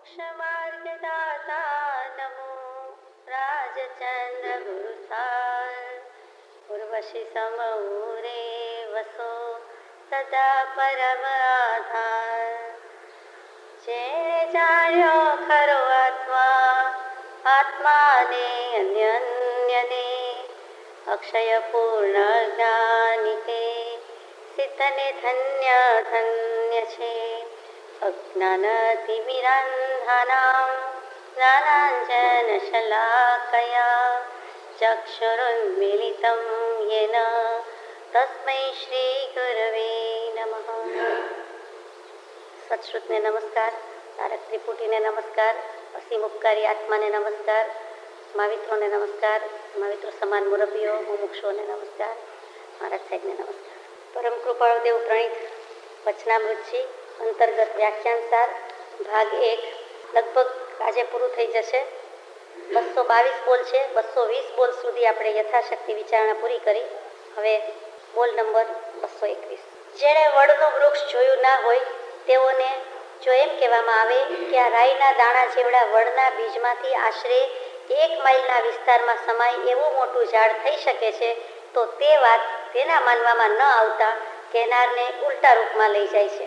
मोक्षमार्गदाता नमो राजचंद्र गुरुसार उर्वशी समूरे वसो सदा परम आधार जेणे जाण्यो खरो आत्माने अन्यन्यने अक्षय पूर्ण જ્ઞાનિકે સિદ્ધને ધન્ય ધન્ય છે અજ્ઞાનતિમિરાંધાનાં જ્ઞાનાંજન શલાકયા ચક્ષુરુન્મિલિतं યેન તસ્મૈ શ્રી ગુરવે નમઃ. સત્શ્રુતને નમસ્કાર, તારક ત્રિપુટીને નમસ્કાર, અસીમ ઉપકારી આત્માને નમસ્કાર, મહાવિત્રોને નમસ્કાર, મહાવિત્રો સમાન મુરબ્બીઓ મુમુક્ષુઓને નમસ્કાર, મહારાજ સાહેબને નમસ્કાર. પરમ કૃપાળુદેવ પ્રણીત વચનામૃતજી અંતર્ગત વ્યાખ્યાન સાર ભાગ 1 લગભગ આજે પૂરું થઈ જશે. 222 બોલ છે. 220 બોલ સુધી આપણે યથાશક્તિ વિચારણા પૂરી કરી. હવે બોલ નંબર 221. જેણે વડનું વૃક્ષ જોયું ના હોય તેઓને જો એમ કહેવામાં આવે કે આ રાઈના દાણા જેવડા વડના બીજમાંથી આશરે 1 માઇલના વિસ્તારમાં સમાય એવું મોટું ઝાડ થઈ શકે છે, તો તે વાત તેના માનવામાં ન આવતા કહેનારને ઉલટા રૂપમાં લઈ જાય છે.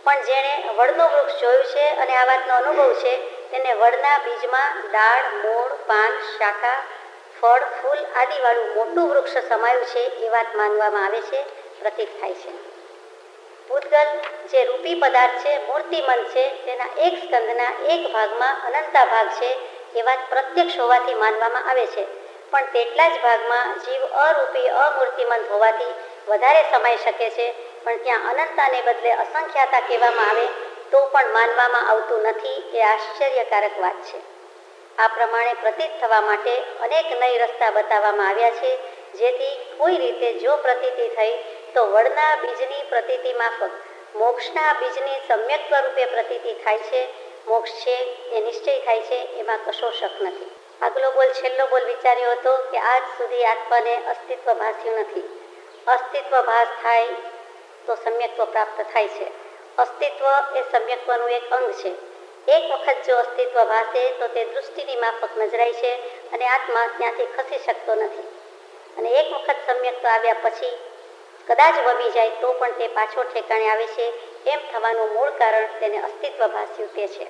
પણ જેણે વડનું વૃક્ષ જોયું છે અને આ વાતનો અનુભવ છે તેને વડના બીજમાં દાળ, મૂળ, પાન, શાખા, ફળ, ફૂલ આદિવાળું મોટું વૃક્ષ સમાયું છે એ વાત માનવામાં આવે છે, પ્રતીત થાય છે. પૂતગલ જે રૂપી પદાર્થ છે, મૂર્તિમંત છે, તેના એક સ્કંદના એક ભાગમાં અનંતા ભાગ છે એ વાત પ્રત્યક્ષ હોવાથી માનવામાં આવે છે. પણ તેટલા જ ભાગમાં જીવ અરૂપી અમૂર્તિમંત હોવાથી વધારે સમાઈ શકે છે, પણ ત્યાં અનંતાને બદલે અસંખ્યાતા કહેવામાં આવે તો પણ માનવામાં આવતું નથી એ આશ્ચર્યકારક વાત છે. આ પ્રમાણે પ્રતીત થવા માટે અનેક નય રસ્તા બતાવવામાં આવ્યા છે, જેથી કોઈ રીતે જો પ્રતીતિ થઈ તો વડના બીજની પ્રતીતિ માફક મોક્ષના બીજની સમ્યક રૂપે પ્રતીતિ થાય છે. મોક્ષ છે એ નિશ્ચય થાય છે, એમાં કશો શક નથી. આગલો બોલ છેલ્લો બોલ વિચાર્યો હતો કે આજ સુધી આત્માને અસ્તિત્વ ભાસ્યું નથી. અસ્તિત્વ ભાસ થાય તો સમ્યક્ત્વ પ્રાપ્ત થાય છે. અસ્તિત્વ એ સમ્યક્ત્વનું એક અંગ છે. એક વખત જો અસ્તિત્વ ભાસે તો તે દૃષ્ટિની માફક નજરાય છે અને આત્મા ત્યાંથી ખસી શકતો નથી. અને એક વખત સમ્યક્ત્વ આવ્યા પછી કદાચ વમી જાય તો પણ તે પાછો ઠેકાણે આવે છે. એમ થવાનું મૂળ કારણ તેને અસ્તિત્વ ભાસ્યું તે છે.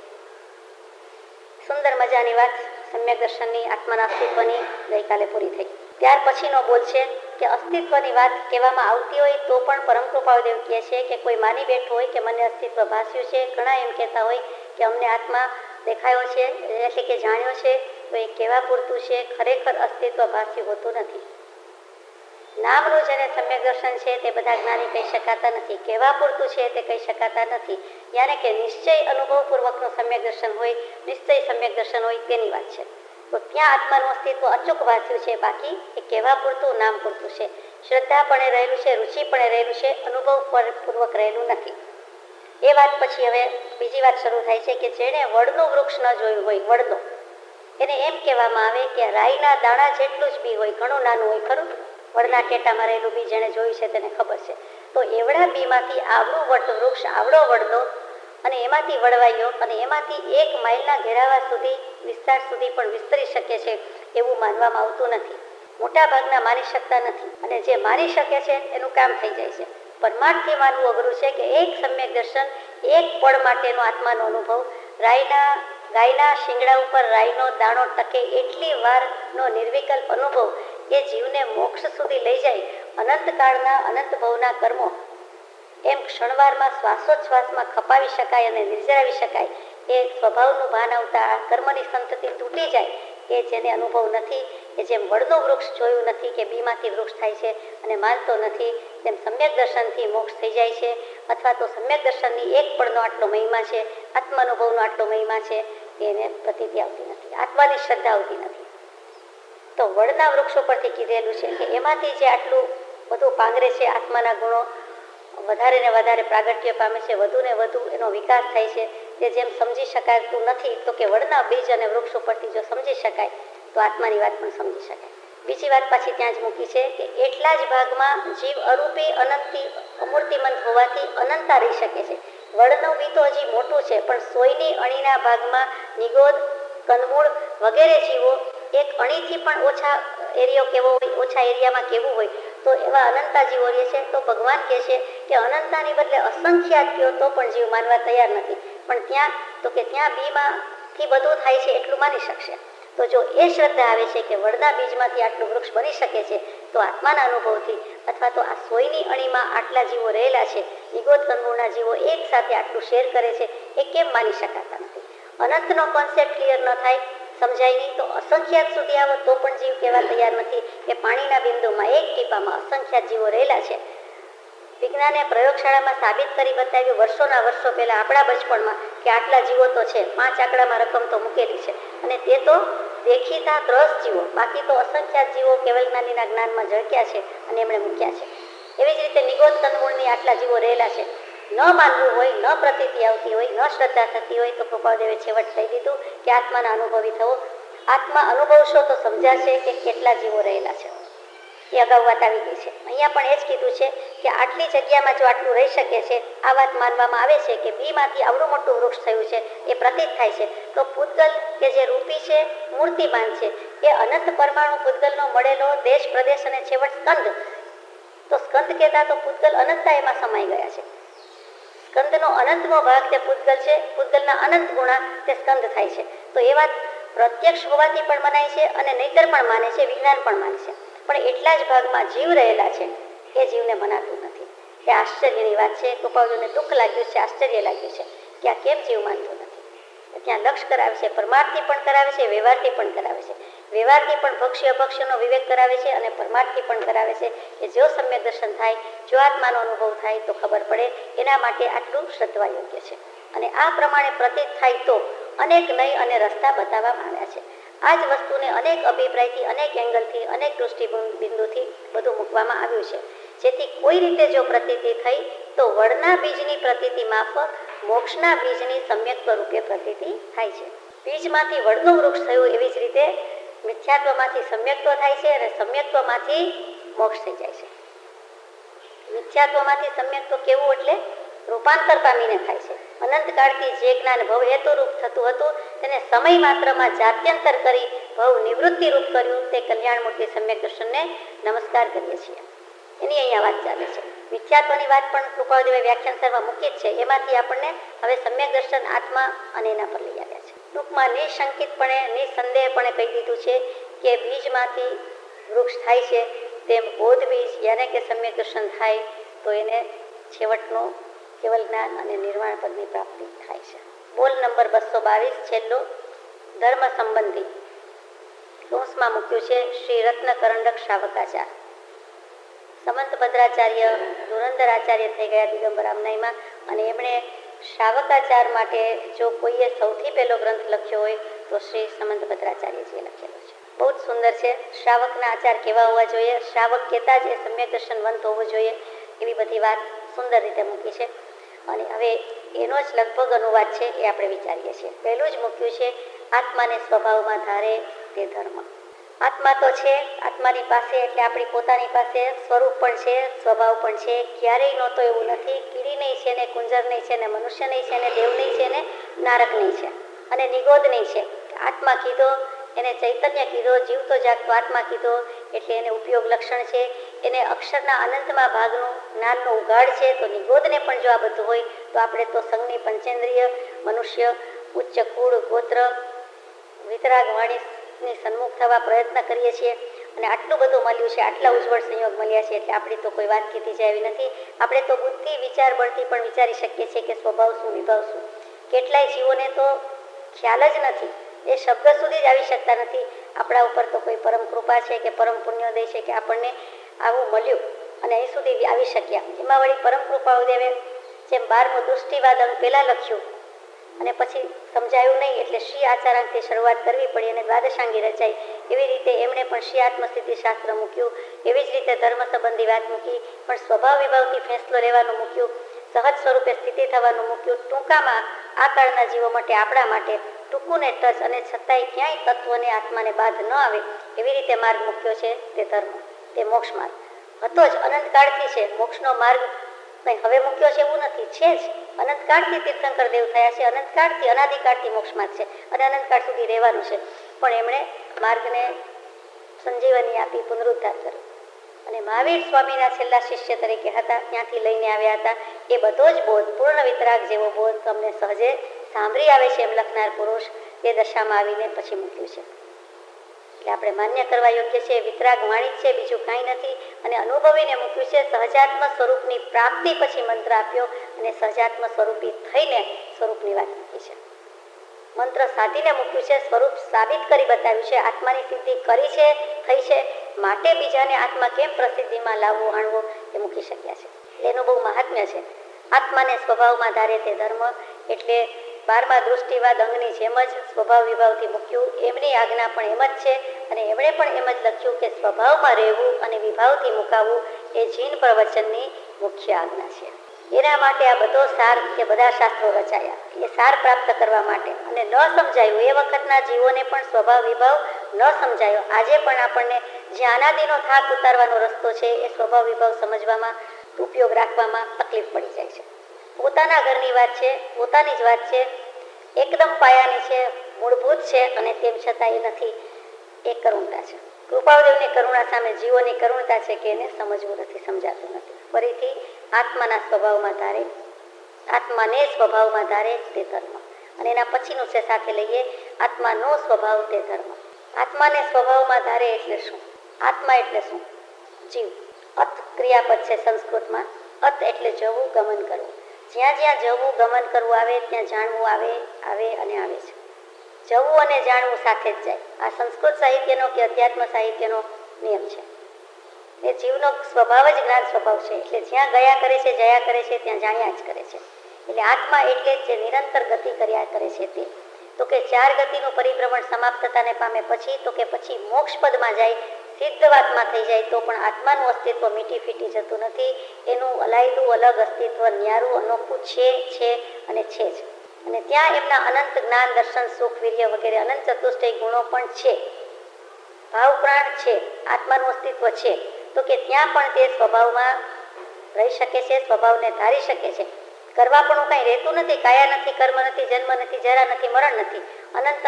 સુંદર મજાની વાત સમ્યક દર્શનની આત્માના અસ્તિત્વની ગઈકાલે પૂરી થઈ. ત્યાર પછીનો બોલ છે કે અસ્તિત્વની વાત કહેવામાં આવતી હોય તો પણ પરમ કૃપાળુદેવ કહે છે કે કોઈ માની બેઠું હોય કે મને અસ્તિત્વ ભાસ્યું છે. ઘણા એમ કહેતા હોય કે અમને આત્મા દેખાયો છે એટલે કે જાણ્યો છે, તો એ કહેવા પૂરતું છે. ખરેખર અસ્તિત્વ ભાસ્યું હોતું નથી. નામનું જેને સમ્યક દર્શન છે તે બધા જ્ઞાની કહી શકાતા નથી. કહેવા પૂરતું છે તે કહી શકાતા નથી. યાને કે નિશ્ચય અનુભવપૂર્વકનું સમ્યક દર્શન હોય, નિશ્ચય સમ્યક દર્શન હોય તેની વાત છે. તો ત્યાં આત્માનું અસ્તિત્વ અચૂક ભાસ્યું છે. બાકી એ કહેવા પૂરતું, નામ પૂરતું છે. શ્રદ્ધાપણે રહેલું છે, રુચિપણે રહેલું છે, અનુભવપૂર્વક રહેલું નથી. એ વાત પછી હવે બીજી વાત શરૂ થાય છે કે જેણે વડનું વૃક્ષ ન જોયું હોય, વડનું, એને એમ કહેવામાં આવે કે રાઈના દાણા જેટલું જ બી હોય, ઘણું નાનું હોય, ખરું. વડના ટેટામાં રહેલું બી જેણે જોયું છે તેને ખબર છે. તો એવડા બીમાંથી આવડું વટ વૃક્ષ, આવડો વડલો, અને એમાંથી વડવાઈઓ, અને એમાંથી 1 માઇલના ઘેરાવા સુધી, વિસ્તાર સુધી પણ વિસ્તરી શકે છે એવું માનવામાં આવતું નથી. મોટા ભાગના માની શકતા નથી, અને જે માની શકે છે એનું કામ થઈ જાય છે. પરમાર્થથી માનવું અઘરું છે કે એક સમ્યક દર્શન, એક પળ માટેનો આત્માનો અનુભવ, ગાયના શિંગડા ઉપર રાઈનો દાણો ટકે એટલી વારનો નિર્વિકલ્પ અનુભવ એ જીવને મોક્ષ સુધી લઈ જાય. અનંતકાળના અનંત ભવના કર્મો એમ ક્ષણવારમાં શ્વાસોચ્છ્વાસમાં ખપાવી શકાય અને નિર્જરાવી શકાય એ સ્વભાવનું ભાન આવતા આ કર્મની સંતતિ તૂટી જાય એ જેને અનુભવ નથી, એ જેમ વડનું વૃક્ષ જોયું નથી કે બીમાંથી વૃક્ષ થાય છે અને માનતો નથી, તેમ સમ્યક દર્શનથી મોક્ષ થઈ જાય છે. અથવા તો સમ્યક દર્શનની એક પળનો આટલો મહિમા છે, આત્માનુભવનો આટલો મહિમા છે, એને પ્રતીતિ આવતી નથી, આત્માની શ્રદ્ધા આવતી નથી. તો વડના વૃક્ષો પરથી કીધેલું છે કે એમાંથી જે આટલું બધું પાંગરે છે, આત્માના ગુણો વધારે ને વધારે પ્રાગટ્ય પામે છે, વધુ ને વધુ એનો વિકાસ થાય છે. તે જેમ સમજી શકાતું નથી તો કે વડના બીજ અને વૃક્ષ ઉપરથી જો સમજી શકાય તો આત્માની વાત પણ સમજી શકાય. બીજી વાત પાછી ત્યાં જ મૂકી છે કે એટલા જ ભાગમાં જીવ અરૂપી અનંતી અમૂર્તિમંત હોવાથી અનંતા રહી શકે છે. વડનું બી તો હજી મોટું છે, પણ સોયની અણીના ભાગમાં નિગોદ, કંદમૂળ વગેરે જીવો એક અણીથી પણ ઓછા એરિયો કેવો હોય, ઓછા એરિયામાં કેવું હોય, તો એવા અનંતા જીવો રહે છે. તો ભગવાન કહે છે કે અનંતાની બદલે અસંખ્યાત કહો તો પણ જીવ માનવા તૈયાર નથી, પણ ત્યાં બીમાંથી બધું થાય છે એટલું માની શકશે. તો જો એ શ્રદ્ધા આવે છે કે વડના બીજમાંથી આટલું વૃક્ષ બની શકે છે, તો આત્માના અનુભવથી અથવા તો આ સોયની અણીમાં આટલા જીવો રહેલા છે, નિગોદ કંદમૂળના જીવો એક સાથે આટલું શેર કરે છે, એ કેમ માની શકાતા નથી? અનંતનો કોન્સેપ્ટ ક્લિયર ન થાય, સમજાય નહીં, તો અસંખ્યાત સુધી આવો તો પણ જીવ કહેવા તૈયાર નથી કે પાણીના બિંદુમાં એક ટીપામાં અસંખ્યાત જીવો રહેલા છે. વિજ્ઞાને પ્રયોગશાળામાં સાબિત કરી બતાવ્યું વર્ષોના વર્ષો પહેલાં આપણા બચપણમાં કે આટલા જીવો તો છે, 5 આંકડામાં રકમ તો મૂકેલી છે, અને તે તો દેખીતા 10 જીવો, બાકી તો અસંખ્યાત જીવો કેવલ જ્ઞાનીના જ્ઞાનમાં ઝળક્યા છે અને એમણે મૂક્યા છે. એવી જ રીતે નિગોદ કંદમૂળની આટલા જીવો રહેલા છે. ન માનવું હોય, ન પ્રતીતિ આવતી હોય, ન શ્રદ્ધા થતી હોય, તો કૃપાદેવે છેવટ કહી દીધું કે આત્માના અનુભવી થવો. આત્મા અનુભવશો તો સમજાશે કે કેટલા જીવો રહેલા છે. એ અગાઉ વાત આવી ગઈ છે. અહીંયા પણ એ જ કીધું છે કે આટલી જગ્યામાં જો આટલું રહી શકે છે, આ વાત માનવામાં આવે છે કે બીમાંથી આવડું મોટું વૃક્ષ થયું છે, એ પ્રતીત થાય છે. તો પૂતગલ કે જે રૂપી છે, મૂર્તિમાન છે, એ અનંત પરમાણુ પૂતગલનો મળેલો દેશ, પ્રદેશ અને છેવટ સ્કંદ, તો સ્કંદ કહેતા તો પૂતગલ અનંતતા એમાં સમાઈ ગયા છે. સ્કંદનો અનંતમો ભાગ તે પૂતગલ છે, પૂતગલના અનંત ગુણા તે સ્કંદ થાય છે. તો એ વાત પ્રત્યક્ષ હોવાથી પણ મનાય છે અને નહીતર પણ માને છે, વિજ્ઞાન પણ માને છે. પણ એટલા જ ભાગમાં જીવ રહેલા છે, એ જીવને મનાતું નથી. એ આશ્ચર્યની વાત છે. કૃપાળુને દુઃખ લાગ્યું છે, આશ્ચર્ય લાગ્યું છે કે આ કેમ જીવ માનતો નથી. ત્યાં લક્ષ કરાવે છે, પરમાર્થથી પણ કરાવે છે, વ્યવહારથી પણ કરાવે છે. વ્યવહારથી પણ ભક્ષ્ય અભક્ષ્યનો વિવેક કરાવે છે અને પરમાર્થથી પણ કરાવે છે કે જો સમ્યક દર્શન થાય, જો આત્માનો અનુભવ થાય તો ખબર પડે. એના માટે આટલું શ્રદ્ધા યોગ્ય છે. અને આ પ્રમાણે પ્રતીત થાય તો અનેક નહીં અને રસ્તા બતાવવામાં આવ્યા છે. આ જ વસ્તુને અનેક અભિપ્રાયથી, અનેક એંગલથી, અનેક દૃષ્ટિબિંદુથી બધું મૂકવામાં આવ્યું છે, જેથી કોઈ રીતે જો પ્રતીતિ થઈ તો વડના બીજની પ્રતીતિ માફક મોક્ષના બીજની સમ્યક્ત્વ રૂપે પ્રતીતિ થાય છે. બીજમાંથી વડનું વૃક્ષ થયું, એવી જ રીતે મિથ્યાત્વમાંથી સમ્યક્ત્વ થાય છે અને સમ્યક્ત્વમાંથી મોક્ષ થઈ જાય છે. મિથ્યાત્વમાંથી સમ્યક્ત્વ કેવું એટલે રૂપાંતર પામીને થાય છે. અનંતકાળથી જે જ્ઞાન ભવ હેતુરૂપ થતું હતું તેને સમય માત્રમાં જાત્યંતર કરી ભવ નિવૃત્તિ રૂપ કર્યું. તે કલ્યાણમૂર્તિ સમ્યક દર્શનને નમસ્કાર કરીએ છીએ. એની અહીંયા વાત ચાલે છે. મિથ્યાત્વની વાત પણ કૃપાળુદેવે વ્યાખ્યાન સરમાં મૂકી જ છે. એમાંથી આપણને હવે સમ્યક દર્શન, આત્મા અને એના પર લઈ આવ્યા છે. ટૂંકમાં નિઃશંકિતપણે, નિસંદેહપણે કહી દીધું છે કે બીજમાંથી વૃક્ષ થાય છે, તેમ બોધ બીજ યાને કે સમ્યક દર્શન થાય તો એને છેવટનું કેવલ જ્ઞાન અને નિર્વાણ પદની પ્રાપ્તિ થાય છે. બોલ નંબર 222 છેલ્લો ધર્મ સંબંધી કૌંસમાં મૂક્યું છે શ્રી રત્ન કરંડક શ્રાવકાચાર. સમંત ભદ્રાચાર્ય ધુરંધર આચાર્ય થઈ ગયા દિગંબર આમનાઈમાં, અને એમણે શ્રાવકાચાર માટે જો કોઈએ સૌથી પહેલો ગ્રંથ લખ્યો હોય તો શ્રી સમંત ભદ્રાચાર્યજીએ લખેલો છે. બહુ જ સુંદર છે. શ્રાવકના આચાર કેવા હોવા જોઈએ, શ્રાવક કહેતા જ એ સમ્યક દર્શનવંત હોવું જોઈએ, એવી બધી વાત સુંદર રીતે મૂકી છે. અને હવે એનો જ લગભગ અનુવાદ છે, એ આપણે વિચારીએ છીએ. પહેલું જ મૂક્યું છે આત્માને સ્વભાવમાં ધારે તે ધર્મ. આત્મા તો છે, આત્માની પાસે એટલે આપણી પોતાની પાસે સ્વરૂપ પણ છે, સ્વભાવ પણ છે. ક્યારેય નહોતો એવું નથી. કીડી નહીં છે ને કુંજર નહીં છે ને મનુષ્ય નહીં છે ને દેવ નહીં છે ને નારક નહીં છે અને નિગોદ નહીં છે. આત્મા કીધો એને ચૈતન્ય કીધો, જીવતો જાગતો આત્મા કીધો એટલે એને ઉપયોગ લક્ષણ છે. એને અક્ષરના અનંતમાં ભાગનું જ્ઞાનનો ઉગાડ છે. તો નિગોદને પણ જો આ બધું હોય તો આપણે તો સંઘની પંચેન્દ્રિય મનુષ્ય, ઉચ્ચ કુળ ગોત્ર, વિતરાગ વાણીની સન્મુખ થવા પ્રયત્ન કરીએ છીએ અને આટલું બધું મળ્યું છે, આટલા ઉજ્જવળ સંયોગ મળ્યા છે, એટલે આપણી તો કોઈ વાત કીધી જાય એવી નથી. આપણે તો બુદ્ધિ વિચાર બળથી પણ વિચારી શકીએ છીએ કે સ્વભાવ શું, વિભાવ શું. કેટલાય જીવોને તો ખ્યાલ જ નથી, એ શબ્દ સુધી જ આવી શકતા નથી. આપણા ઉપર તો કોઈ પરમ કૃપા છે કે પરમ પુણ્યોદય છે કે આપણને આવું મળ્યું અને અહીં સુધી આવી શક્યા. એમાં વળી પરમ કૃપાળુદેવે જેમ 12મું દૃષ્ટિવાદ અંગ પહેલાં લખ્યું અને પછી સમજાયું નહીં એટલે શ્રી આચારાંકથી શરૂઆત કરવી પડી અને દ્વાદશાંગી રચાઈ. એવી રીતે એમણે પણ શ્રી આત્મસ્થિતિ શાસ્ત્ર મૂક્યું. એવી જ રીતે ધર્મ સંબંધી વાત મૂકી, પણ સ્વભાવ વિભાવથી ફેંસલો લેવાનું મૂક્યું, સહજ સ્વરૂપે સ્થિતિ થવાનું મૂક્યું. ટૂંકામાં આ કાળના જીવો માટે, આપણા માટે ટૂંકું ને ટચ અને છતાંય ક્યાંય તત્વને આત્માને બાધ ન આવે એવી રીતે માર્ગ મૂક્યો છે તે ધર્મ, તે મોક્ષ માર્ગ હતો જ, અનંતકાળથી છે. મોક્ષનો માર્ગ કંઈ હવે મૂક્યો છે એવું નથી, છે જ. અનંતકાળથી તીર્થંકર દેવ થયા છે, અનંતકાળથી અનાદિકાળથી મોક્ષમાં જ છે અને અનંતકાળ સુધી રહેવાનું છે. પણ એમણે માર્ગને સંજીવની આપી, પુનરુદ્ધાર કર્યો. અને મહાવીર સ્વામીના છેલ્લા શિષ્ય તરીકે હતા, ત્યાંથી લઈને આવ્યા હતા. એ બધો જ બોધ, પૂર્ણ વિતરાગ જેવો બોધ તમને સહજે સાંભળી આવે છે એમ લખનાર પુરુષ એ દશામાં આવીને પછી મૂક્યું છે. એટલે આપણે માન્ય કરવા યોગ્ય છે, વિતરાગ વાણી છે, બીજું કાંઈ નથી. અને અનુભવીને મૂક્યું છે. સહજાત્મ સ્વરૂપની પ્રાપ્તિ પછી મંત્ર આપ્યો અને સહજાત્મ સ્વરૂપી થઈને સ્વરૂપની વાત મૂકી છે. મંત્ર સાધીને મૂક્યું છે, સ્વરૂપ સાબિત કરી બતાવ્યું છે, આત્માની સિદ્ધિ કરી છે, થઈ છે, માટે બીજાને આત્મા કેમ પ્રસિદ્ધિમાં લાવવો, આણવો એ મૂકી શક્યા છે. એનું બહુ મહાત્મ્ય છે. આત્માને સ્વભાવમાં ધારે તે ધર્મ, એટલે 12મા દૃષ્ટિવાદ અંગની જેમ જ સ્વભાવ વિભાવથી મૂક્યું. એમની આજ્ઞા પણ એમ જ છે અને એમણે પણ એમ જ લખ્યું કે સ્વભાવમાં રહેવું અને વિભાવથી મુકાવવું એ જીન પ્રવચનની મુખ્ય આજ્ઞા છે. એના માટે આ બધો સાર કે બધા શાસ્ત્રો રચાયા, એ સાર પ્રાપ્ત કરવા માટે. અને ન સમજાયું, એ વખતના જીવોને પણ સ્વભાવ વિભાવ ન સમજાયો. આજે પણ આપણને જે અનાદિનો થાક ઉતારવાનો રસ્તો છે એ સ્વભાવ વિભાવ સમજવામાં, ઉપયોગ રાખવામાં તકલીફ પડી જાય છે. પોતાના ઘરની વાત છે, પોતાની જ વાત છે, એકદમ પાયાની છે, મૂળભૂત છે અને તેમ છતાં એ નથી, એ કરુણતા છે. કૃપાદેવની કરુણા સામે જીવોની કરુણતા છે કે એને સમજવું નથી, સમજાતું નથી. ફરીથી આત્માના સ્વભાવમાં ધારે, આત્માને સ્વભાવમાં ધારે તે ધર્મ. અને એના પછીનું છે સાથે લઈએ, આત્માનો સ્વભાવ તે ધર્મ. આત્માને સ્વભાવમાં ધારે એટલે શું? આત્મા એટલે શું? જીવ. અત ક્રિયાપદ છે સંસ્કૃતમાં. અત એટલે જવું, ગમન કરવું. જ્યાં જ્યાં જવું, ગમન કરવું આવે ત્યાં જાણવું આવે અને આવે છે. જવું અને જાણવું સાથે જ જાય. આ સંસ્કૃત સાહિત્યનો કે અધ્યાત્મ સાહિત્યનો નિયમ છે. એ જીવનો સ્વભાવ જ જ્ઞાન સ્વભાવ છે. એટલે જ્યાં ગયા કરે છે, જયા કરે છે, ત્યાં જાણ્યા જ કરે છે. એટલે આત્મા એટલે જે નિરંતર ગતિ કર્યા કરે છે તે. તો કે 4 ગતિનું પરિભ્રમણ સમાપ્તતાને પામે પછી, તો કે પછી મોક્ષ પદમાં જાય, સિદ્ધવાત્મા થઈ જાય, તો પણ આત્માનું અસ્તિત્વ મીટી ફીટી જતું નથી. એનું અલાયદું અલગ અસ્તિત્વ, ન્યારું, અનોખું છે અને છે જ. અને ત્યાં એમના અનંત જ્ઞાન, દર્શન, સુખ, વીર્ય વગેરે અનંત ચતુષ્ટય ગુણો પણ છે. ભાવ પ્રાણ છે, આત્માનું અસ્તિત્વ છે. તો કે ત્યાં પણ તે સ્વભાવમાં રહી શકે છે, સ્વભાવને ધારી શકે છે. કરવા પણ કાંઈ રહેતું નથી, કાયા નથી, કર્મ નથી, જન્મ નથી, જરા નથી, મરણ નથી. અનંત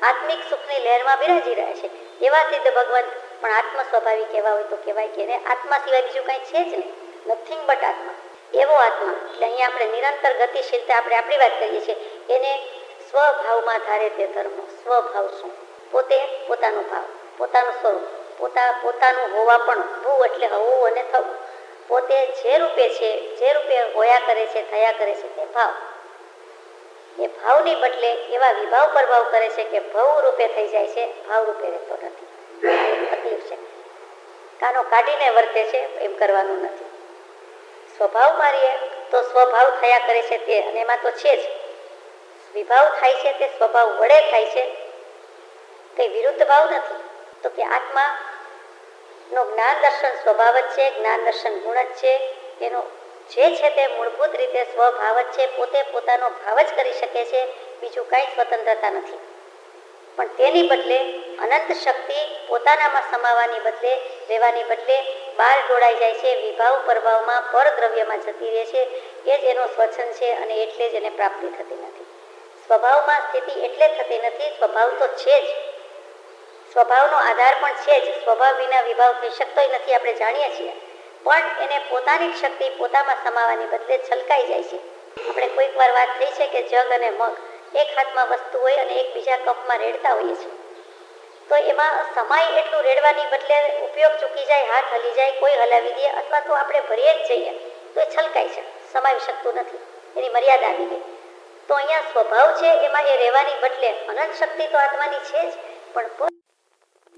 આત્મિક સુખની લહેરમાં બિરાજી રહ્યા છે. એવા સિદ્ધ ભગવંત પણ આત્મ સ્વાભાવિક એવા હોય તો કહેવાય કે એને આત્મા સિવાય બીજું કાંઈ છે જ નહીં, નથિંગ બટ આત્મા. એવો આત્મા. એટલે અહીંયા આપણે નિરંતર ગતિશીલતા, આપણે આપણી વાત કરીએ છીએ, એને સ્વભાવમાં ધારે તે ધર્મ. સ્વભાવ શું? પોતે, પોતાનો ભાવ, પોતાનું સ્વરૂપ, પોતાનું હોવા પણ. ભૂ એટલે હોવું અને થવું. પોતે જે રૂપે છે, જે રૂપે હોયા કરે છે, થયા કરે છે તે ભાવ. એ ભાવની બદલે એવા વિભાવ પ્રભાવ કરે છે કે ભવ રૂપે થઈ જાય છે, ભાવ રૂપે રહેતો નથી. તકલીફ છે. કાનો કાઢીને વર્તે છે, એમ કરવાનું નથી. સ્વભાવ મારીએ તો સ્વભાવ થયા કરે છે તે, અને એમાં તો છે જ. વિભાવ થાય છે તે સ્વભાવ વડે થાય છે, કંઈ વિરુદ્ધ ભાવ નથી. તો કે આત્મા નો જ્ઞાન દર્શન સ્વભાવ જ છે, જ્ઞાન દર્શન ગુણ જ છે. એનો જે છે તે મૂળભૂત રીતે સ્વભાવ જ છે. પોતે પોતાનો ભાવ જ કરી શકે છે, બીજું કાંઈ સ્વતંત્રતા નથી. પણ તેની બદલે અનંત શક્તિ પોતાનામાં સમાવાની બદલે, રહેવાની બદલે બહાર ઢોળાઈ જાય છે. વિભાવ પ્રભાવમાં, પરદ્રવ્યમાં જતી રહે છે. એ જ એનો સ્વચ્છંદ છે અને એટલે જ એને પ્રાપ્તિ થતી નથી. સ્વભાવમાં સ્થિતિ એટલે થતી નથી, સ્વભાવ તો છે જ. સ્વભાવનો આધાર પણ છે જ. સ્વભાવ વિના વિભાવ થઈ શકતો નથી, આપણે જાણીએ છીએ. પણ એને પોતાની શક્તિ પોતામાં સમાવાની બદલે છલકાઈ જાય છે. આપણે કોઈક વાર વાત થઈ છે કે જગ અને મગ એક હાથમાં વસ્તુ હોય અને એક બીજા કપમાં રેડતા હોઈએ છીએ. તો એમાં સમાય એટલું રેડવાની બદલે ઉપયોગ ચૂકી જાય, હાથ હલી જાય, કોઈ હલાવી દે, અથવા તો આપણે ભરીએ જ જઈએ તો એ છલકાય છે, સમાવી શકતું નથી, એની મર્યાદા આવી ગઈ. તો અહીંયા સ્વભાવ છે, એમાં એ રહેવાની બદલે અનંત શક્તિ તો આત્માની છે જ, પણ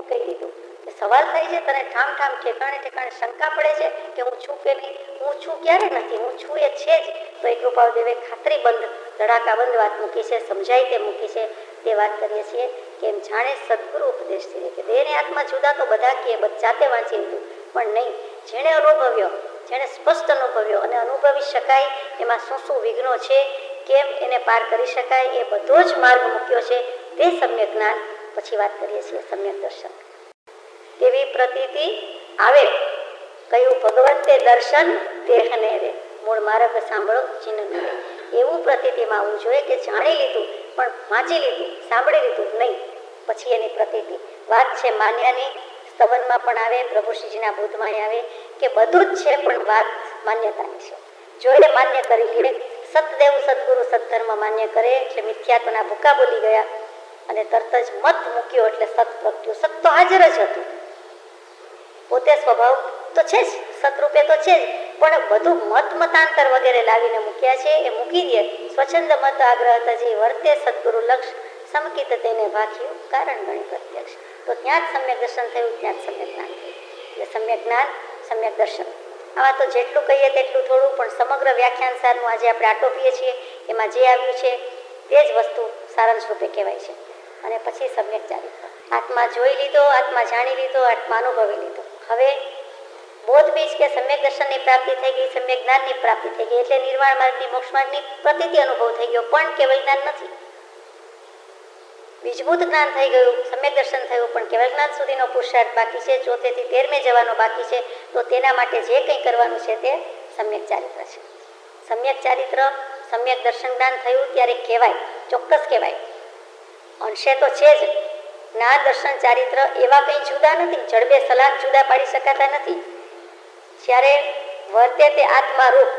કહી દીધું. સવાલ થાય છે તને ઠામ ઠેકાણે ઠેકાણે શંકા પડે છે કે હું છું કે નહીં. હું છું ક્યારે નથી, હું છું એ છે જ. તો એ કૃપાદેવે ખાતરીબંધ, ધડાકાબંધ વાત મૂકી છે, સમજાય તે મૂકી છે. તે વાત કરીએ છીએ કે એમ જાણે સદગુરુ ઉપદેશથી કે દેહ ને આત્મા જુદા તો બધા કે જાતે વાંચી લીધું, પણ નહીં. જેણે અનુભવ્યો, જેણે સ્પષ્ટ અનુભવ્યો અને અનુભવી શકાય એમાં શું શું વિઘ્નો છે, કેમ એને પાર કરી શકાય, એ બધો જ માર્ગ મૂક્યો છે. તે સમ્યક જ્ઞાન પછી વાત કરીએ છીએ, સમ્યક દર્શન. તેવી પ્રતીતિ આવે, કયું ભગવંતે દર્શન દેહને રે. મૂળ માર્ગ સાંભળો જીન રે. એવું પ્રતીતિમાં આવવું જોઈએ કે જાણી લીધું પણ વાંચી લીધું, સાંભળી લીધું નહીં, પછી એની પ્રતીતિ. વાત છે માન્યાની, સ્તવનમાં પણ આવે, પ્રભુશ્રીજીના બુદ્ધમાં આવે કે બધું જ છે, પણ વાત માન્યતાની છે. જો એ માન્ય કરી લે, સતદેવ સદગુરુ સત્ધર્મ માન્ય કરે એટલે મિથ્યાત્વના ભૂકા બોલી ગયા અને તરત જ મત મૂક્યો એટલે સત પ્રગટ્યું. સત તો હાજર જ હતું, પોતે સ્વભાવ તો છે જ, સતરૂપે તો છે જ, પણ બધું મત મતાંતર વગેરે લાવીને મૂક્યા છે. એ મૂકી દે સ્વચ્છંદ મત આગ્રહ તજી વર્તે સદગુરુ લક્ષ સમકિત તેને ભાખ્યું કારણ ગણી પ્રત્યક્ષ. તો ત્યાં જ સમ્યક દર્શન થયું, ત્યાં જ સમ્યક જ્ઞાન થયું. એટલે સમ્યક જ્ઞાન, સમ્યક દર્શન. આવા તો જેટલું કહીએ તેટલું થોડું, પણ સમગ્ર વ્યાખ્યાન સારનું આજે આપણે આટોપીએ છીએ એમાં જે આવ્યું છે તે જ વસ્તુ સારાંશ રૂપે કહેવાય છે. અને પછી સમ્યક ચારિત્ર. આત્મા જોઈ લીધો, આત્મા જાણી લીધો, આત્મા અનુભવી લીધો. હવે બોધ બીજ કે સમ્યક દર્શનની પ્રાપ્તિ થઈ ગઈ, સમ્યક જ્ઞાનની પ્રાપ્તિ થઈ ગઈ એટલે નિર્વાણ માર્ગની, મોક્ષ માર્ગની પ્રતીતિ અનુભવ થઈ ગયો, પણ કેવળ જ્ઞાન નથી. બીજભૂત જ્ઞાન થઈ ગયું, સમ્યક દર્શન થયું, પણ કેવળ જ્ઞાન સુધીનો પુરુષાર્થ બાકી છે. 4 થી 13 જવાનો બાકી છે. તો તેના માટે જે કંઈ કરવાનું છે તે સમ્યક ચારિત્ર છે. સમ્યક ચારિત્ર, સમ્યક દર્શન જ્ઞાન થયું ત્યારે કહેવાય, ચોક્કસ કહેવાય. અંશે તો છે જ. જ્ઞાન દર્શન ચારિત્ર એવા કંઈ જુદા નથી, જડબે સલાહ જુદા પાડી શકાતા નથી. જ્યારે વર્તે તે આત્મારૂપ,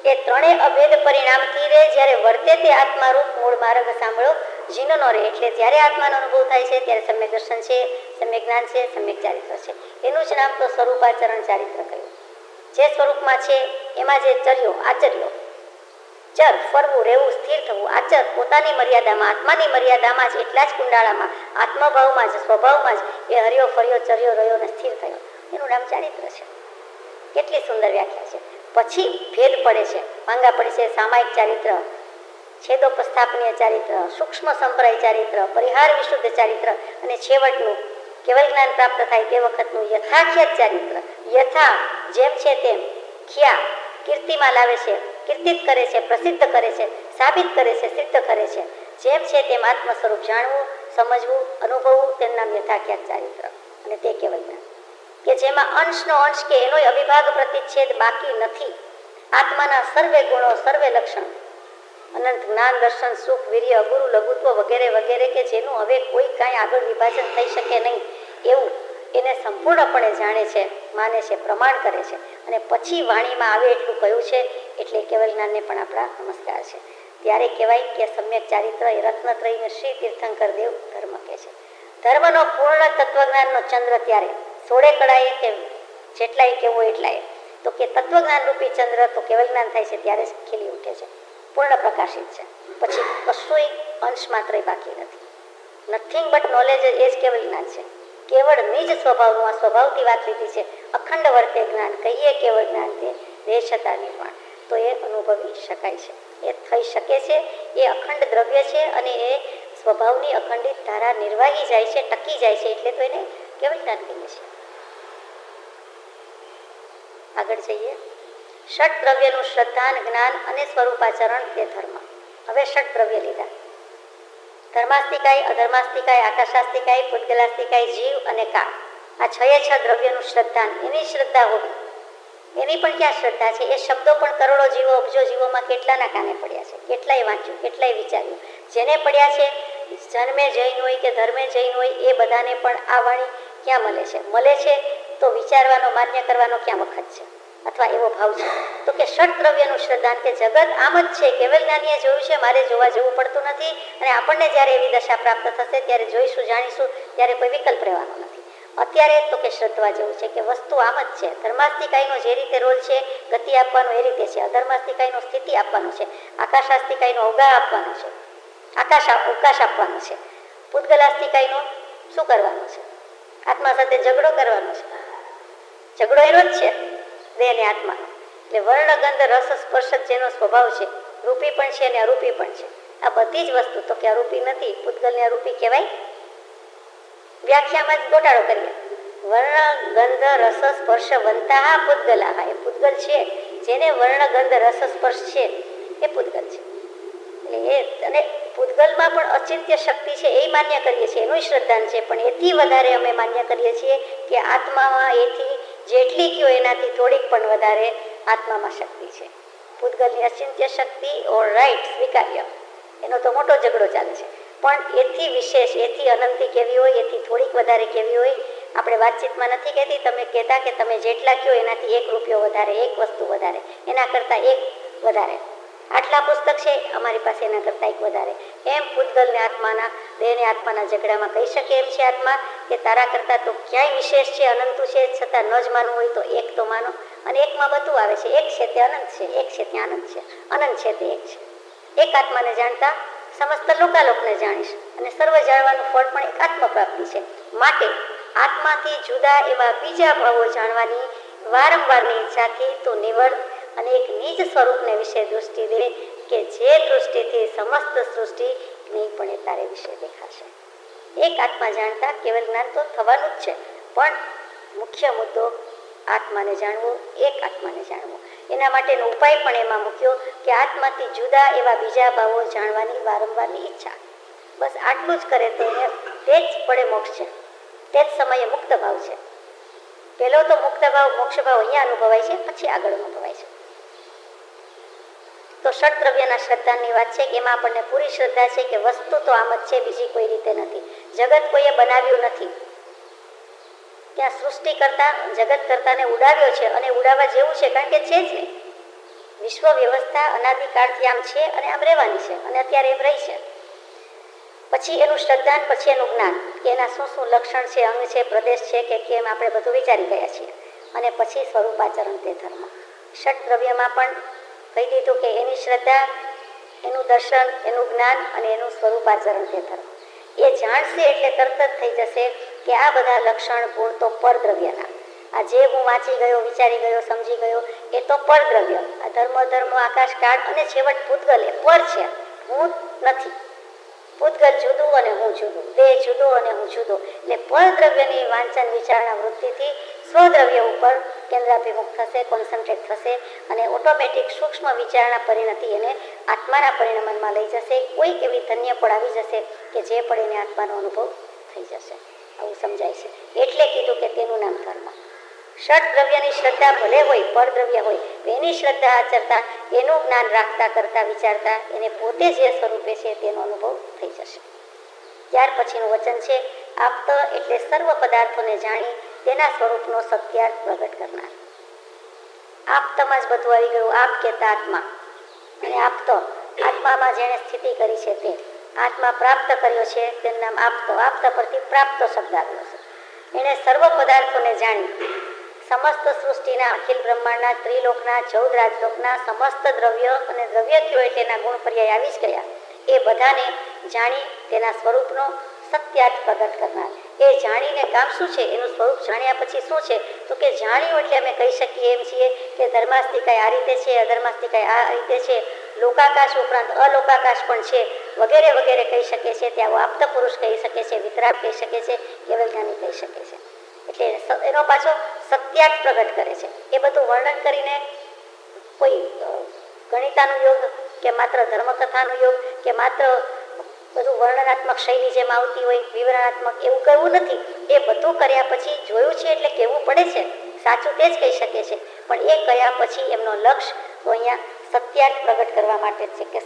એ ત્રણેય અભેદ પરિણામથી રહે. જ્યારે વર્તે તે આત્મારૂપ મૂળ માર્ગ સાંભળો જીનનો રહે. એટલે જ્યારે આત્માનો અનુભવ થાય છે ત્યારે સમ્યક દર્શન છે, સમ્યક જ્ઞાન છે, સમ્યક ચારિત્ર છે. એનું જ નામ તો સ્વરૂપાચરણ ચારિત્ર કહ્યું. જે સ્વરૂપમાં છે એમાં જે ચર્યો, આચર્યો, ચર ફરવું, રહેવું, સ્થિર થવું, આચર પોતાની મર્યાદામાં, આત્માની મર્યાદામાં જ, એટલા જ કુંડાળામાં, આત્મભાવમાં જ, સ્વભાવમાં જ એ હર્યો ફર્યો, ચર્યો, રહ્યો અને સ્થિર થયો. એનું નામ ચારિત્ર છે. કેટલી સુંદર વ્યાખ્યા છે. પછી ભેદ પડે છે, માંગા પડે છે. સામાયિક ચારિત્ર, છેદોપસ્થાપનીય ચારિત્ર, સૂક્ષ્મ સંપ્રાય ચારિત્ર, પરિહાર વિશુદ્ધ ચારિત્ર અને છેવટનું કેવલ જ્ઞાન પ્રાપ્ત થાય તે વખતનું યથાખ્યાત ચારિત્ર. યથા જેમ છે તેમ, ખ્યા કીર્તિમાં લાવે છે, કીર્તિત કરે છે, પ્રસિદ્ધ કરે છે, સાબિત કરે છે, સિદ્ધ કરે છે. જેમ છે તેમ આત્મ સ્વરૂપ જાણવું, સમજવું, અનુભવવું, તેનું નામ યથાખ્યાત ચારિત્ર. અને તે કેવલ જ્ઞાન કે જેમાં અંશનો અંશ કે એનો અવિભાગ પ્રતિચ્છેદ બાકી નથી. આત્માના સર્વે ગુણો, સર્વે લક્ષણ, અનંત જ્ઞાન, દર્શન, સુખ, વીર્ય, ગુરુ, લઘુત્વ વગેરે વગેરે કે જેનું હવે કોઈ કાંઈ આગળ વિભાજન થઈ શકે નહીં એવું એને સંપૂર્ણપણે જાણે છે, માને છે, પ્રમાણ કરે છે. અને પછી વાણીમાં આવે એટલું કહ્યું છે એટલે કેવલ જ્ઞાનને પણ આપણા નમસ્કાર છે. ત્યારે કહેવાય કે સમ્યક ચારિત્ર એ રત્નત્રયને શ્રી તીર્થંકર દેવ ધર્મ કહે છે. ધર્મનો પૂર્ણ તત્વજ્ઞાનનો ચંદ્ર ત્યારે 16 કળાએ કે જેટલાય કેવો એટલાય, તો કે તત્વજ્ઞાન રૂપી ચંદ્ર તો કેવલ જ્ઞાન થાય છે ત્યારે જ ખીલી ઉઠે છે, પૂર્ણ પ્રકાશિત છે. પછી કશુંય અંશ માત્ર બાકી નથી. નથિંગ બટ નોલેજ એ જ કેવલ જ્ઞાન છે. કેવળ નિજ સ્વભાવનું, આ સ્વભાવથી વાત લીધી છે. અખંડ વર્તે જ્ઞાન કહીએ કેવળ જ્ઞાન તે દેહ છતાં નિર્વાણ, તો એ અનુભવી શકાય છે, એ થઈ શકે છે. એ અખંડ દ્રવ્ય છે અને એ સ્વભાવની અખંડિત ધારા નિર્વાહી જાય છે, ટકી જાય છે, એટલે તો એને કેવળ જ્ઞાન કહીએ છીએ. આગળ જઈએ. ષટ દ્રવ્યનું શ્રદ્ધાન, જ્ઞાન અને સ્વરૂપાચરણ તે ધર્મ. હવે ષટ દ્રવ્ય લીધા: ધર્માસ્તિકાય, અધર્માસ્તિકાય, આકાશાસ્તિકાય, પૂતગલાસ્તિકાય, જીવ અને કાળ. આ 6 દ્રવ્યનું શ્રદ્ધાન, એની શ્રદ્ધા હોવી. એની પણ ક્યાં શ્રદ્ધા છે? એ શબ્દો પણ કરોડો જીવો, અબજો જીવોમાં કેટલાના કાને પડ્યા છે, કેટલાય વાંચ્યું, કેટલાય વિચાર્યું. જેને પડ્યા છે, જન્મે જૈન હોય કે ધર્મે જૈન હોય, એ બધાને પણ આ વાણી ક્યાં મળે છે? મળે છે તો વિચારવાનો, માન્ય કરવાનો ક્યાં વખત છે? અથવા એવો ભાવ છે? તો કે ષટ દ્રવ્યનું શ્રદ્ધાન, કે જગત આમ જ છે, કેવલ જ્ઞાનીએ જોયું છે, મારે જોવા જવું પડતું નથી. અને આપણને જ્યારે એવી દશા પ્રાપ્ત થશે ત્યારે જોઈશું, જાણીશું, ત્યારે કોઈ વિકલ્પ રહેવાનો નથી. અત્યારે તો કે શ્રદ્ધવા જેવું છે કે વસ્તુ આમ જ છે. ધર્માસ્તિકાયનો જે રીતે રોલ છે, ગતિ આપવાનો એ રીતે છે. અધર્માસ્તિકાયનો સ્થિતિ આપવાનો છે. આકાશાસ્તિકાયનો અવગાહ આપવાનો છે, અવકાશ આપવાનો છે. પૂતગલાસ્તિકાયનો શું કરવાનો છે? આત્મા સાથે ઝઘડો કરવાનો છે. ઝઘડો એનો જ છે, દેહ અને આત્માનો. એટલે વર્ણ, ગંધ, રસ, સ્પર્શ જેનો સ્વભાવ છે, રૂપી પણ છે અને અરૂપી પણ છે. આ બધી જ વસ્તુ તો કે અરૂપી નથી, પૂતગલને અરૂપી કહેવાય. વ્યાખ્યામાં જ ગોટાળો કરીએ. વર્ણ, ગંધ, રસ, સ્પર્શ વંતા પૂતગલા. એ પૂતગલ છે, જેને વર્ણ, ગંધ, રસ, સ્પર્શ છે એ પૂતગલ છે. એટલે એ, અને પૂતગલમાં પણ અચિંત્ય શક્તિ છે એ માન્ય કરીએ છીએ, એનું શ્રદ્ધાન છે. પણ એથી વધારે અમે માન્ય કરીએ છીએ કે આત્મામાં એથી જેટલી કયો એનાથી થોડીક પણ વધારે આત્મામાં શક્તિ છે. પૂતગલની અચિંત્ય શક્તિ ઓર રાઈટ સ્વીકાર્ય, એનો તો મોટો ઝઘડો ચાલે છે. પણ એથી વિશેષ, એથી અનંતી કેવી હોય, એથી થોડીક વધારે કેવી હોય, આપણે વાતચીતમાં નથી કહેતી. તમે કહેતા કે તમે જેટલા કહો એનાથી 1 રૂપિયો વધારે, 1 વસ્તુ વધારે, એના કરતાં 1 વધારે. આટલા પુસ્તક છે, અમારી પાસે એના કરતાં 1 વધારે. એમ પૂતગલને આત્માના, દેહને આત્માના ઝઘડામાં કહી શકે એમ છે આત્મા કે તારા કરતાં તો ક્યાંય વિશેષ છે, અનંતું છે, છતાં ન જ માનવું હોય તો 1 તો માનો. અને 1માં બધું આવે છે. 1 છે તે અનંત છે, 1 છે ત્યાં અનંત છે, અનંત છે તે 1 છે. એક આત્માને જાણતા સમસ્ત લોકાલોકને જાણીશ, અને સર્વ જાણવાનું ફળ પણ એક આત્મપ્રાપ્તિ છે. માટે આત્માથી જુદા એવા બીજા ભાવો જાણવાની વારંવારની ઈચ્છાથી તું નિવડ અને એક નિજ સ્વરૂપને વિશે દૃષ્ટિ દે કે જે દૃષ્ટિથી સમસ્ત સૃષ્ટિ નિર્પણે તારે વિશે દેખાશે. એક આત્મા જાણતા કેવલ જ્ઞાન તો થવાનું જ છે, પણ મુખ્ય મુદ્દો આત્માને જાણવો, એક આત્માને જાણવો. એના માટેનો ઉપાય પણ એમાં મૂક્યો કે આત્માથી જુદા એવા બીજા ભાવો જાણવાની વારંવારની ઈચ્છા. બસ આટલું જ કરે તો એને તે જ પડે મોક્ષ છે, તે જ સમયે મુક્ત ભાવ છે. પહેલો તો મુક્ત ભાવ, મોક્ષ ભાવ અહીંયા અનુભવાય છે, પછી આગળ અનુભવાય છે. તો ષડદ્રવ્યના શ્રદ્ધાની વાત છે કે એમાં આપણને પૂરી શ્રદ્ધા છે કે વસ્તુ તો આમ જ છે, બીજી કોઈ રીતે નથી. જગત કોઈએ બનાવ્યું નથી. ત્યાં સૃષ્ટિ કરતા, જગત કરતાને ઉડાવ્યો છે, અને ઉડાવવા જેવું છે, કારણ કે છે જ નહીં. વિશ્વ વ્યવસ્થા અનાદિકાળથી આમ છે અને આમ રહેવાની છે, અને અત્યારે એમ રહી છે. પછી એનું શ્રદ્ધાન, પછી એનું જ્ઞાન કે એના શું શું લક્ષણ છે, અંગ છે, પ્રદેશ છે કે કેમ, આપણે બધું વિચારી ગયા છીએ. અને પછી સ્વરૂપાચરણ તે ધર્મ. ષડદ્રવ્યમાં પણ કહી દીધું કે એની શ્રદ્ધા, એનું દર્શન, એનું જ્ઞાન અને એનું સ્વરૂપાચરણ તે ધર્મ. એ જાણશે એટલે તરત જ થઈ જશે કે આ બધા લક્ષણ ગુણ તો પરદ્રવ્યના. આ જે હું વાંચી ગયો, વિચારી ગયો, સમજી ગયો, એ તો પરદ્રવ્ય. આ ધર્મ, આકાશ, કાળ અને છેવટ પૂતગલ એ પર છે, હું નથી. પૂતગલ જુદું અને હું જુદું, દેહ જુદો અને હું જુદો. એટલે પરદ્રવ્યની વાંચન વિચારણા વૃત્તિથી સ્વદ્રવ્ય ઉપર કેન્દ્રાભિમુખ થશે, કોન્સન્ટ્રેટ થશે, અને ઓટોમેટિક સૂક્ષ્મ વિચારણા પરિણતિ એને આત્માના પરિણમનમાં લઈ જશે. કોઈક એવી ધન્ય પણ આવી જશે કે જે પણ એને આત્માનો અનુભવ થઈ જશે. આવું સમજાય છે. એટલે કીધું કે તેનું નામ ધર્મ. ષડદ્રવ્યની શ્રદ્ધા ભલે હોય, પરદ્રવ્ય હોય, એની શ્રદ્ધા આચરતા, એનું જ્ઞાન રાખતા, કરતા, વિચારતા એને પોતે જે સ્વરૂપે છે તેનો અનુભવ થઈ જશે. ત્યાર પછીનું વચન છે આપ્ત, એટલે સર્વ પદાર્થોને જાણી તેના સ્વરૂપનો સત્યાર્થ પ્રગટ કરનાર. આપતમાં જ બધું આવી ગયું. આપ કહેતા આત્મા, અને આપતો આત્મામાં જેણે સ્થિતિ કરી છે તે આત્મા પ્રાપ્ત કર્યો છે તેનું નામ આપતો. આપત પરથી પ્રાપ્ત શબ્દ આવ્યો છે. એણે સર્વ પદાર્થોને જાણી સમસ્ત સૃષ્ટિના, અખિલ બ્રહ્માંડના, ત્રિલોકના, 14 રાજલોકના સમસ્ત દ્રવ્ય, અને દ્રવ્ય થયો એટલે એના ગુણ પર્યાય આવી જ ગયા, એ બધાને જાણી તેના સ્વરૂપનો સત્યાર્થ પ્રગટ કરનાર. એ જાણીને કામ શું છે, એનું સ્વરૂપ જાણ્યા પછી શું છે, તો કે જાણ્યું એટલે અમે કહી શકીએ એમ છીએ કે ધર્માસ્તિકાય આ રીતે છે, અધર્માસ્તિકાય આ રીતે છે, લોકાકાશ ઉપરાંત અલોકાકાશ પણ છે, વગેરે વગેરે કહી શકે છે. ત્યાં આપત પુરુષ કહી શકે છે, વિતરાગ કહી શકે છે, કેવલ જ્ઞાની કહી શકે છે. એટલે એનો પાછો સત્યાર્થ પ્રગટ કરે છે. એ બધું વર્ણન કરીને કોઈ ગણિતાનું યોગ કે માત્ર ધર્મકથાનું યોગ કે માત્ર બધું વર્ણનાત્મક શૈલી જેમ આવતી હોય, વિવરણાત્મક, એવું કરવું નથી. એ બધું કર્યા પછી જોયું છે એટલે કહેવું પડે છે, સાચું તે જ કહી શકે છે. પણ એ કર્યા પછી એમનો લક્ષ્ય તો અહીંયા સત્યાર્થ પ્રગટ કરવા માટે જ છે કે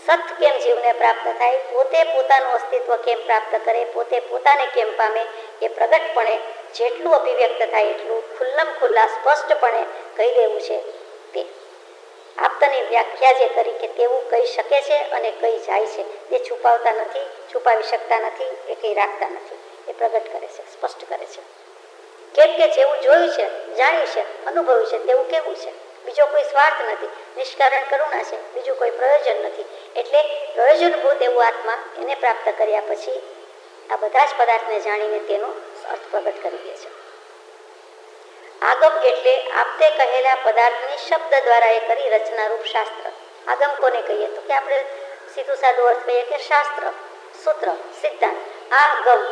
સત કેમ જીવને પ્રાપ્ત થાય, પોતે પોતાનું અસ્તિત્વ કેમ પ્રાપ્ત કરે, પોતે પોતાને કેમ પામે, એ પ્રગટપણે જેટલું અભિવ્યક્ત થાય એટલું ખુલ્લમ ખુલ્લા સ્પષ્ટપણે કહી દેવું છે. તે આપતની વ્યાખ્યા જે કરી કે તેવું કહી શકે છે અને કહી જાય છે, તે છુપાવતા નથી, છુપાવી શકતા નથી, એ કંઈ રાખતા નથી. એ પ્રગટ કરે છે, સ્પષ્ટ કરે છે. કેમ કે જેવું જોયું છે, જાણ્યું છે, અનુભવ્યું છે તેવું કેવું છે. બીજો કોઈ સ્વાર્થ નથી, નિષ્કારણ કરુણા છે, બીજું કોઈ પ્રયોજન નથી. એટલે પ્રયોજનભૂત એવું આત્મા એને પ્રાપ્ત કર્યા પછી આ બધા જ પદાર્થને જાણીને તેનો અર્થ પ્રગટ કરી દે છે. આગમ એટલે આપતે કહેલા પદાર્થની શબ્દ દ્વારા એ કરી રચનારૂપ શાસ્ત્ર. આગમ કોને કહીએ તો કે આપણે સીધું સાદું અર્થ કહીએ કે શાસ્ત્ર, સૂત્ર, સિદ્ધાંત. આ ગમ,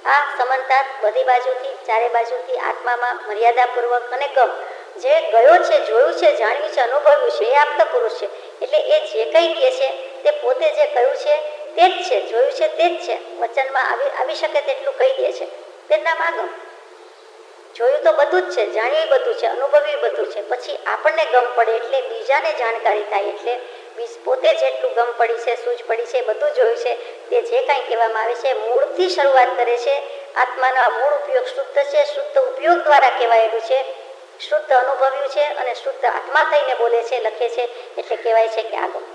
આ સમન્તા બધી બાજુથી, ચારે બાજુથી આત્મામાં મર્યાદાપૂર્વક, અને ગમ જે ગયો છે, જોયું છે, જાણ્યું છે, અનુભવ્યું છે, એ આપત પુરુષ છે. એટલે એ જે કંઈ કહે છે તે પોતે જે કહ્યું છે તે જ છે, જોયું છે તે જ છે, વચનમાં આવી શકે તેટલું કહી દે છે. તેનું નામ આગમ. જોયું તો બધું જ છે, જાણ્યું બધું છે, અનુભવ્યું બધું છે, પછી આપણને ગમ પડે એટલે બીજાને જાણકારી થાય એટલે પોતે જેટલું ગમ પડી છે, સૂઝ પડી છે, બધું જોયું છે, તે જે કાંઈ કહેવામાં આવે છે મૂળથી શરૂઆત કરે છે. આત્માનો આ મૂળ ઉપયોગ શુદ્ધ છે, શુદ્ધ ઉપયોગ દ્વારા કહેવાયેલું છે, શુદ્ધ અનુભવ્યું છે અને શુદ્ધ આત્મા થઈને બોલે છે, લખે છે, એટલે કહેવાય છે કે આગમ.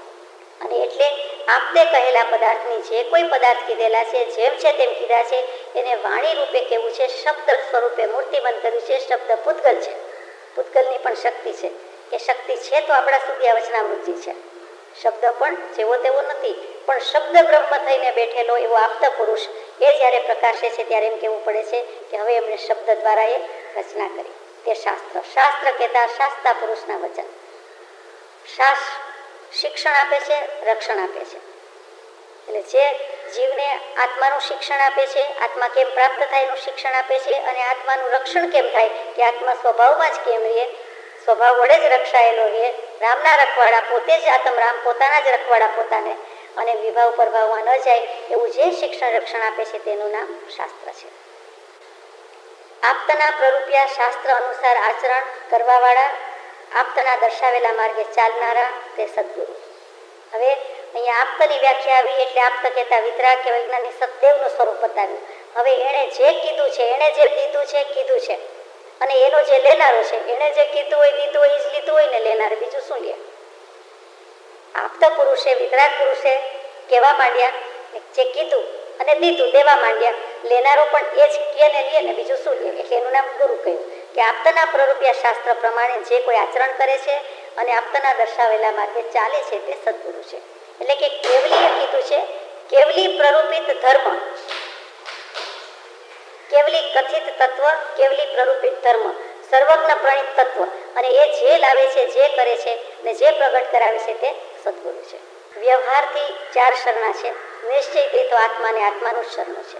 અને એટલે આપને કહેલા પદાર્થની જે કોઈ પદાર્થ કીધેલા છે, જેમ છે તેમ કીધા છે, એને વાણી રૂપે કહેવું છે, શબ્દ સ્વરૂપે મૂર્તિબંધ કર્યું છે. શબ્દ પૂતગલ છે, પૂતગલની પણ શક્તિ છે, કે શક્તિ છે તો આપણા સુધી આ વચનામૃતિ છે. શબ્દ પણ જેવો તેવો નથી, પણ શબ્દ બ્રહ્મ થઈને બેઠેલો એવો આપતા પુરુષ એ જ્યારે પ્રકાશે છે ત્યારે એમ કહેવું પડે છે કે હવે એમણે શબ્દ દ્વારા એ રચના કરી. તે શાસ્ત્ર, શાસ્ત્ર કહેતા શાસ્તા પુરુષના વચન. શિક્ષણ આપે છે, રક્ષણ આપે છે. એટલે જે જીવને આત્માનું શિક્ષણ આપે છે, આત્મા કેમ પ્રાપ્ત થાય એનું શિક્ષણ આપે છે, અને આત્માનું રક્ષણ કેમ થાય કે આત્મા સ્વભાવમાં જ કેમ રહે, સ્વભાવ વડે જ રક્ષાયેલો રહે. રામના રખવાડા પોતે જ આત્મ રામ, પોતાના જ રખવાડા પોતાને, અને વિભાવ પ્રભાવમાં ન જાય એવું જે શિક્ષણ રક્ષણ આપે છે તેનું નામ શાસ્ત્ર છે. આપતના પ્રરૂપિયા શાસ્ત્ર અનુસાર આચરણ કરવાવાળા, આપતના દર્શાવેલા માર્ગે ચાલનારા તે સદગુરુ. હવે અહીંયા આપતની વ્યાખ્યા આવી એટલે આપત કહેતા વિતરાગ કે વૈજ્ઞાનિક સતદેવનું સ્વરૂપ બતાવ્યું. હવે એણે જે કીધું છે, એણે જે દીધું છે કીધું છે, અને એનો જે લેનારો છે એણે જે કીધું હોય દીધું હોય એ જ લીધું હોય ને લેનારે બીજું શું લે. આપત પુરુષે વિતરાગ પુરુષે કહેવા માંડ્યા, જે કીધું અને દીધું દેવા માંડ્યા, લેનારો પણ એ જ કે ને લે ને બીજું શું લે, એટલે એનું નામ ગુરુ કહ્યું. કે આપતના પ્રરૂપિયા શાસ્ત્ર પ્રમાણે જે કોઈ આચરણ કરે છે અને આપતના દર્શાવેલા માર્ગે ચાલે છે તે સદગુરુ છે. એટલે કે કેવલીએ કીધું છે, કેવલી પ્રરૂપિત ધર્મ, કેવલી કથિત તત્વ, કેવલી પ્રરૂપિત ધર્મ, સર્વજ્ઞ પ્રણિત તત્વ, અને એ જે લાવે છે, જે કરે છે ને જે પ્રગટ કરાવે છે તે સદગુરુ છે. વ્યવહારથી 4 શરણા છે. નિશ્ચયથી તો આત્માને આત્માનું શરણું છે.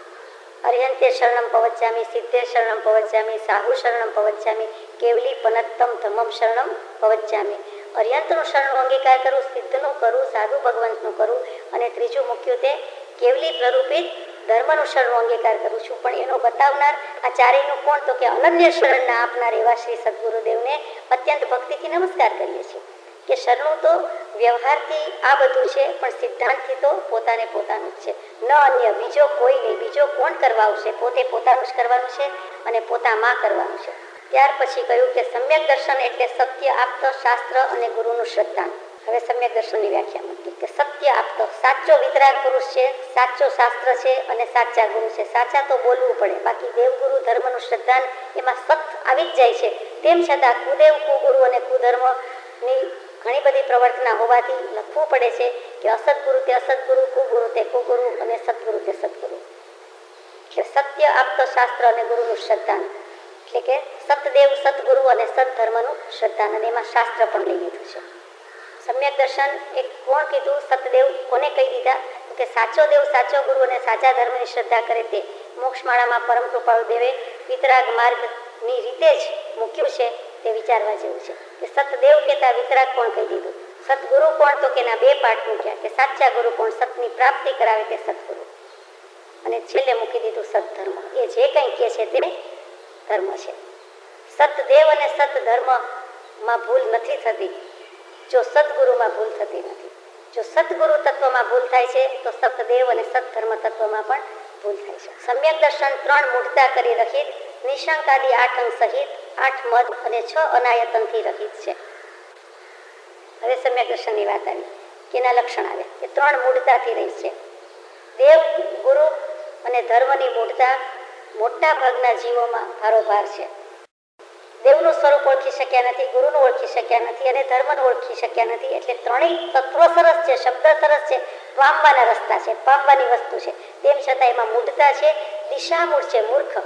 અર્યંતે શરણમ પવચ્ચામી, સિદ્ધે શરણમ પવચ્ચામી, સાહુ શરણમ પવચ્ચામી, કેવલી પનત્તમ ધમ્મમ શરણમ પવચ્ચામી. અર્યંતનું શરણનું અંગીકાર કરું, સિદ્ધનું કરું, સાધુ ભગવંતનું કરું, અને ત્રીજું મૂક્યું તે કેવલી પ્રરૂપિત ધર્મનું શરણનું અંગીકાર કરું છું. પણ એનો બતાવનાર આ ચારેયનું કોણ, તો કે અનન્ય શરણના આપનાર એવા શ્રી સદગુરુદેવને અત્યંત ભક્તિથી નમસ્કાર કરીએ છીએ. કે શરણું તો વ્યવહારથી આ બધું છે, પણ સિદ્ધાંતથી તો પોતાને પોતાનું જ છે, ન અન્ય, બીજો કોઈ નહીં. બીજો કોણ કરવા આવશે, પોતે પોતાનું જ કરવાનું છે અને પોતામાં કરવાનું છે. ત્યાર પછી કહ્યું કે સમ્યક દર્શન એટલે સત્ય આપતો શાસ્ત્ર અને ગુરુનું શ્રદ્ધા. હવે સમ્યક દર્શનની વ્યાખ્યા મૂકી કે સત્ય આપતો સાચો વિતરાગ પુરુષ છે, સાચો શાસ્ત્ર છે અને સાચા ગુરુ છે. સાચા તો બોલવું પડે, બાકી દેવગુરુ ધર્મનું શ્રદ્ધા એમાં સત આવી જ જાય છે. તેમ છતાં કુદેવ, કુગુરુ અને કુધર્મની ઘણી બધી પ્રવર્તના હોવાથી લખવું પડે છે કે અસદગુરુ તે અસદગુરુ, કુગુરુ તે કુગુરુ અને સદગુરુ તે સદગુરુ. એટલે સત્ય આપતો શાસ્ત્ર અને ગુરુનું શ્રદ્ધા, એટલે કે સતદેવ, સદગુરુ અને સદધર્મનું શ્રદ્ધા, અને એમાં શાસ્ત્ર પણ લઈ લીધું છે. સમ્યક દર્શન એક કોણ કીધું, સતદેવ કોને કહી દીધા, કે સાચો દેવ, સાચો ગુરુ અને સાચા ધર્મની શ્રદ્ધા કરે તે. મોક્ષમાળામાં પરમ કૃપાળુ દેવે વિતરાગ માર્ગની રીતે જ મૂક્યું છે. તે વિચારવા જેવું છે કે સતદેવ કહેતા વિતરાગ કોણ કહી દીધું, સદગુરુ કોણ, તો કે એના 2 પાઠ મૂક્યા કે સાચા ગુરુ કોણ, સતની પ્રાપ્તિ કરાવે તે સદગુરુ, અને છેલ્લે મૂકી દીધું સદધર્મ. એ જે કંઈ કહે છે તે ધર્મ છે. સતદેવ અને સતધર્મમાં ભૂલ નથી થતી જો સદગુરુમાં ભૂલ થતી નથી. જો સદગુરુ તત્વમાં ભૂલ થાય છે તો સતદેવ અને સદધર્મ તત્વમાં પણ ભૂલ થાય છે. સમ્યક દર્શન 3 મૂઢતા કરી રહિત, નિશંકાદી 8 અંગ સહિત, 8 મદ અને 6 અનાયતનથી રહિત છે. હવે સમ્યક દર્શનની વાત આવી કે એના લક્ષણ આવે કે 3 મૂઢતાથી રહી છે. દેવ, ગુરુ અને ધર્મની મૂઢતા મોટા ભાગના જીવોમાં ભારોભાર છે. દેવનું સ્વરૂપ ઓળખી શક્યા નથી, ગુરુનું ઓળખી શક્યા નથી અને ધર્મનું ઓળખી શક્યા નથી. એટલે ત્રણેય તત્વો સરસ છે, શબ્દ સરસ છે, પામવાના રસ્તા છે, પામવાની વસ્તુ છે. તેમ છતાં એમાં મૂઢતા છે, દિશામૂળ છે, મૂર્ખ.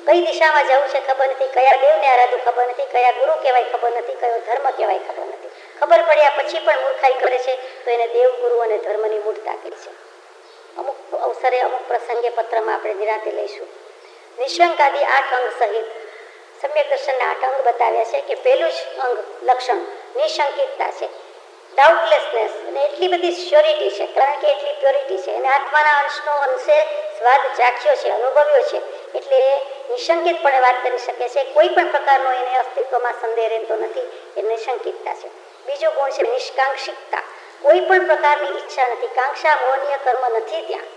કઈ દિશામાં જવું છે ખબર નથી, કયા દેવને આરાધવું ખબર નથી, કયા ગુરુ કહેવાય ખબર નથી, કયો ધર્મ કહેવાય ખબર નથી. ખબર પડ્યા પછી પણ મૂર્ખાઈ કરે છે તો એને દેવ, ગુરુ અને ધર્મની મૂઢતા કરી છે. અમુક અવસરે, અમુક પ્રસંગે પત્રમાં આપણે નિરાંતે લઈશું. નિશંકાદી 8 અંગ સહિત સમ્યક દર્શનના 8 અંગ બતાવ્યા છે કે પહેલું જ અંગ લક્ષણ નિશંકિતતા છે, ડાઉટલેસનેસ, અને એટલી બધી શ્યોરિટી છે, કારણ કે એટલી પ્યોરિટી છે. એને આત્માના અંશનો અંશે સ્વાદ ચાખ્યો છે, અનુભવ્યો છે, એટલે નિશંકિતપણે વાત કરી શકે છે, કોઈ પણ પ્રકારનો એને અસ્તિત્વમાં સંદેહ રહેતો નથી, એ નિશંકિતતા છે. બીજો ગુણ છે નિષ્કાંક્ષિકતા, કોઈ પણ પ્રકારની ઈચ્છા નથી, કાંક્ષા મોહનીય કર્મ નથી ત્યાં,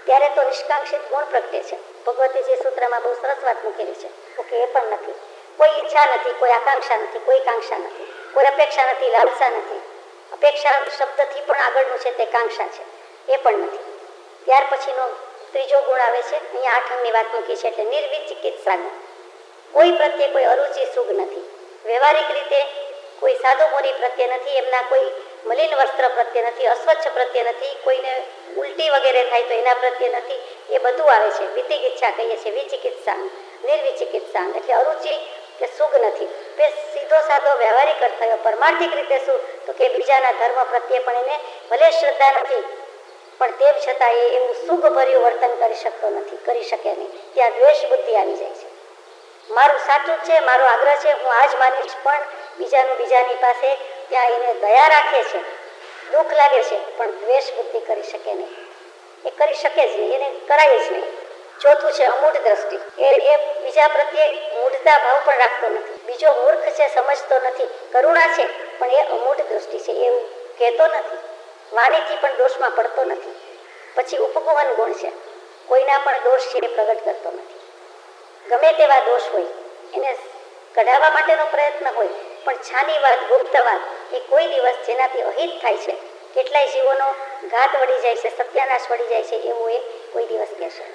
ત્યારે તો નિષ્કાંક્ષિત ગુણ પ્રગટે છે. ભગવતીજી સૂત્રમાં બહુ સરસ વાત મૂકેલી છે. ઓકે, એ પણ નથી, કોઈ ઈચ્છા નથી, કોઈ આકાંક્ષા નથી, કોઈ કાંક્ષા નથી, કોઈ અપેક્ષા નથી, લાલસા નથી. અપેક્ષા શબ્દથી પણ આગળનું છે તે કાંક્ષા છે, એ પણ નથી. ત્યાર પછીનો ત્રીજો ગુણ આવે છે, અહીંયા 8 અંગની વાત મૂકી છે, એટલે નિર્વિચિકિત્સાનો, કોઈ પ્રત્યે કોઈ અરુચિ સુખ નથી, વ્યવહારિક રીતે કોઈ સાદો મોરી પ્રત્યે નથી, એમના કોઈ મલિન વસ્ત્ર પ્રત્યે નથી, અસ્વચ્છ પ્રત્યે નથી, કોઈને ઉલટી વગેરે થાય તો એના પ્રત્યે નથી, એ બધું આવે છે. વિતિકિચ્છા કહીએ છીએ, વિચિકિત્સા, નિર્વિચિકિત્સા એટલે અરુચિ કે સુખ નથી. તે સીધો સાદો વ્યવહારિક અર્થ થયો. પરમાર્થિક રીતે શું, તો કે બીજાના ધર્મ પ્રત્યે પણ એને ભલે શ્રદ્ધા નથી, પણ તેમ છતાં એ એવું સુખભર્યું વર્તન કરી શકતો નથી, કરી શકે નહીં. ત્યાં દ્વેષ બુદ્ધિ આવી જાય છે. મારું સાચું છે, મારો આગ્રહ છે, હું આ જ માનીશ, પણ બીજાની પાસે ત્યાં એને દયા રાખે છે, દુઃખ લાગે છે, પણ દ્વેષ બુદ્ધિ કરી શકે નહીં. એ કરી શકે જ નહીં, એને કરાય જ નહીં. ચોથું છે અમૂઢ દ્રષ્ટિ, એ બીજા પ્રત્યે મૂઢતા ભાવ પણ રાખતો નથી. બીજો મૂર્ખ છે, સમજતો નથી, કરુણા છે, પણ એ અમૂઢ દ્રષ્ટિ છે, એવું કહેતો નથી, વાણીથી પણ દોષમાં પડતો નથી. પછી ઉપગુહન ગુણ છે, કોઈના પણ દોષ છે એ પ્રગટ કરતો નથી. ગમે તેવા દોષ હોય એને કઢાવવા માટેનો પ્રયત્ન હોય, પણ છાની વાત, ગુપ્ત વાત, એ કોઈ દિવસ જેનાથી અહિત થાય છે, કેટલાય જીવોનો ઘાત વળી જાય છે, સત્યાનાશ વળી જાય છે, એવું એ કોઈ દિવસ કહેશે.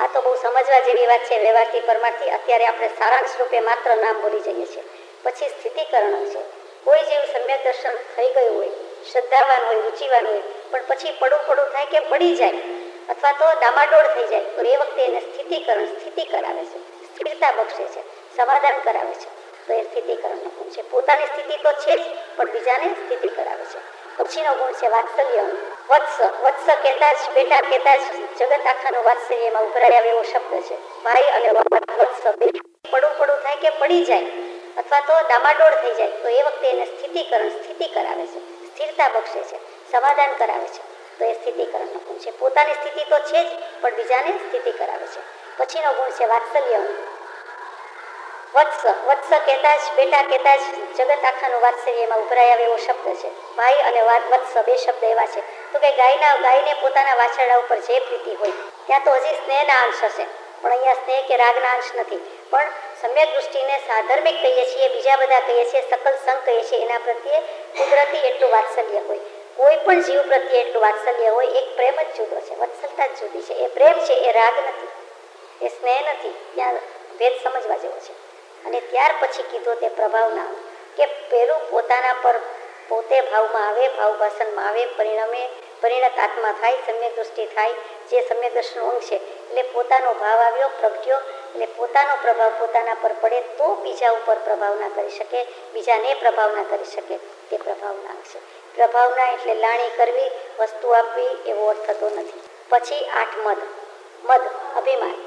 આ તો બહુ સમજવા જેવી વાત છે, વ્યવહારથી પરમાર્થી. અત્યારે આપણે સારાંશ રૂપે માત્ર નામ બોલી જઈએ છીએ. પછી સ્થિતિકરણ છે, કોઈ જેવું સમ્યક દર્શન થઈ ગયું હોય, શ્રદ્ધાવાન હોય, રુચિવાન હોય, પણ પછી પડું થાય કે પડી જાય અથવા તો ડામાડોળ થઈ જાય, તો એ વખતે એને સ્થિતિ કરાવે છે, સ્થિરતા બક્ષે છે, સમાધાન કરાવે છે. તો એ સ્થિતિકરણનો ગુણ છે. પોતાની સ્થિતિ તો છે જ, પણ બીજાને સ્થિતિ કરાવે છે. પછીનો ગુણ છે વાત્સલ્ય. વત્સ કહેતા જ, બેટા કહેતા જ જગત આખાનું વાત્સલ્ય એમાં ઉભરાય આવે એવો શબ્દ છે. ભાઈ અને વત્સ, પડું થાય કે પડી જાય અથવા તો ડામાડોળ થઈ જાય, તો એ વખતે એને સ્થિતિ કરાવે છે, સ્થિરતા બક્ષે છે, સમાધાન કરાવે છે. તો એ સ્થિતિકરણનો ગુણ છે. પોતાની સ્થિતિ તો છે જ, પણ બીજાને સ્થિતિ કરાવે છે. પછીનો ગુણ છે વાત્સલ્ય. વત્સ કહેતા જ, બેટા કહેતા જ જગત આખાનું વાત્સલ્ય એમાં ઉભરાય આવે એવો શબ્દ છે. ભાઈ અને વત્સ બે શબ્દ એવા છે, તો કે ગાયને પોતાના વાછરડા ઉપર જે પ્રીતિ હોય, ત્યાં તો હજી સ્નેહના અંશ હશે, પણ અહીંયા સ્નેહ કે રાગના અંશ નથી. પણ સમ્યક દૃષ્ટિને સાધર્મિક કહીએ છીએ, બીજા બધા કહીએ છીએ, સકલ સંગ કહીએ છીએ, એના પ્રત્યે કુદરતી એટલું વાત્સલ્ય હોય, કોઈ પણ જીવ પ્રત્યે એટલું વાત્સલ્ય હોય. એક પ્રેમ જ જુદો છે, વત્સલતા જ જુદી છે. એ પ્રેમ છે, એ રાગ નથી, એ સ્નેહ નથી. ત્યાં ભેદ સમજવા જેવો છે. અને ત્યાર પછી કીધું તે પ્રભાવના, કે પેલું પોતાના પર પોતે ભાવમાં આવે, ભાવ ભાષણમાં આવે, પરિણત આત્મા થાય, સમ્યક દૃષ્ટિ થાય, જે સમ્યક દર્શનનું અંગ છે. એટલે પોતાનો ભાવ આવ્યો, પ્રગટ્યો, એટલે પોતાનો પ્રભાવ પોતાના પર પડે તો બીજા ઉપર પ્રભાવ ના કરી શકે, બીજાને પ્રભાવ ના કરી શકે, તે પ્રભાવના અંગ છે. પ્રભાવના એટલે લાણી કરવી, વસ્તુ આપવી એવો અર્થ થતો નથી. પછી 8 મદ, અભિમાન.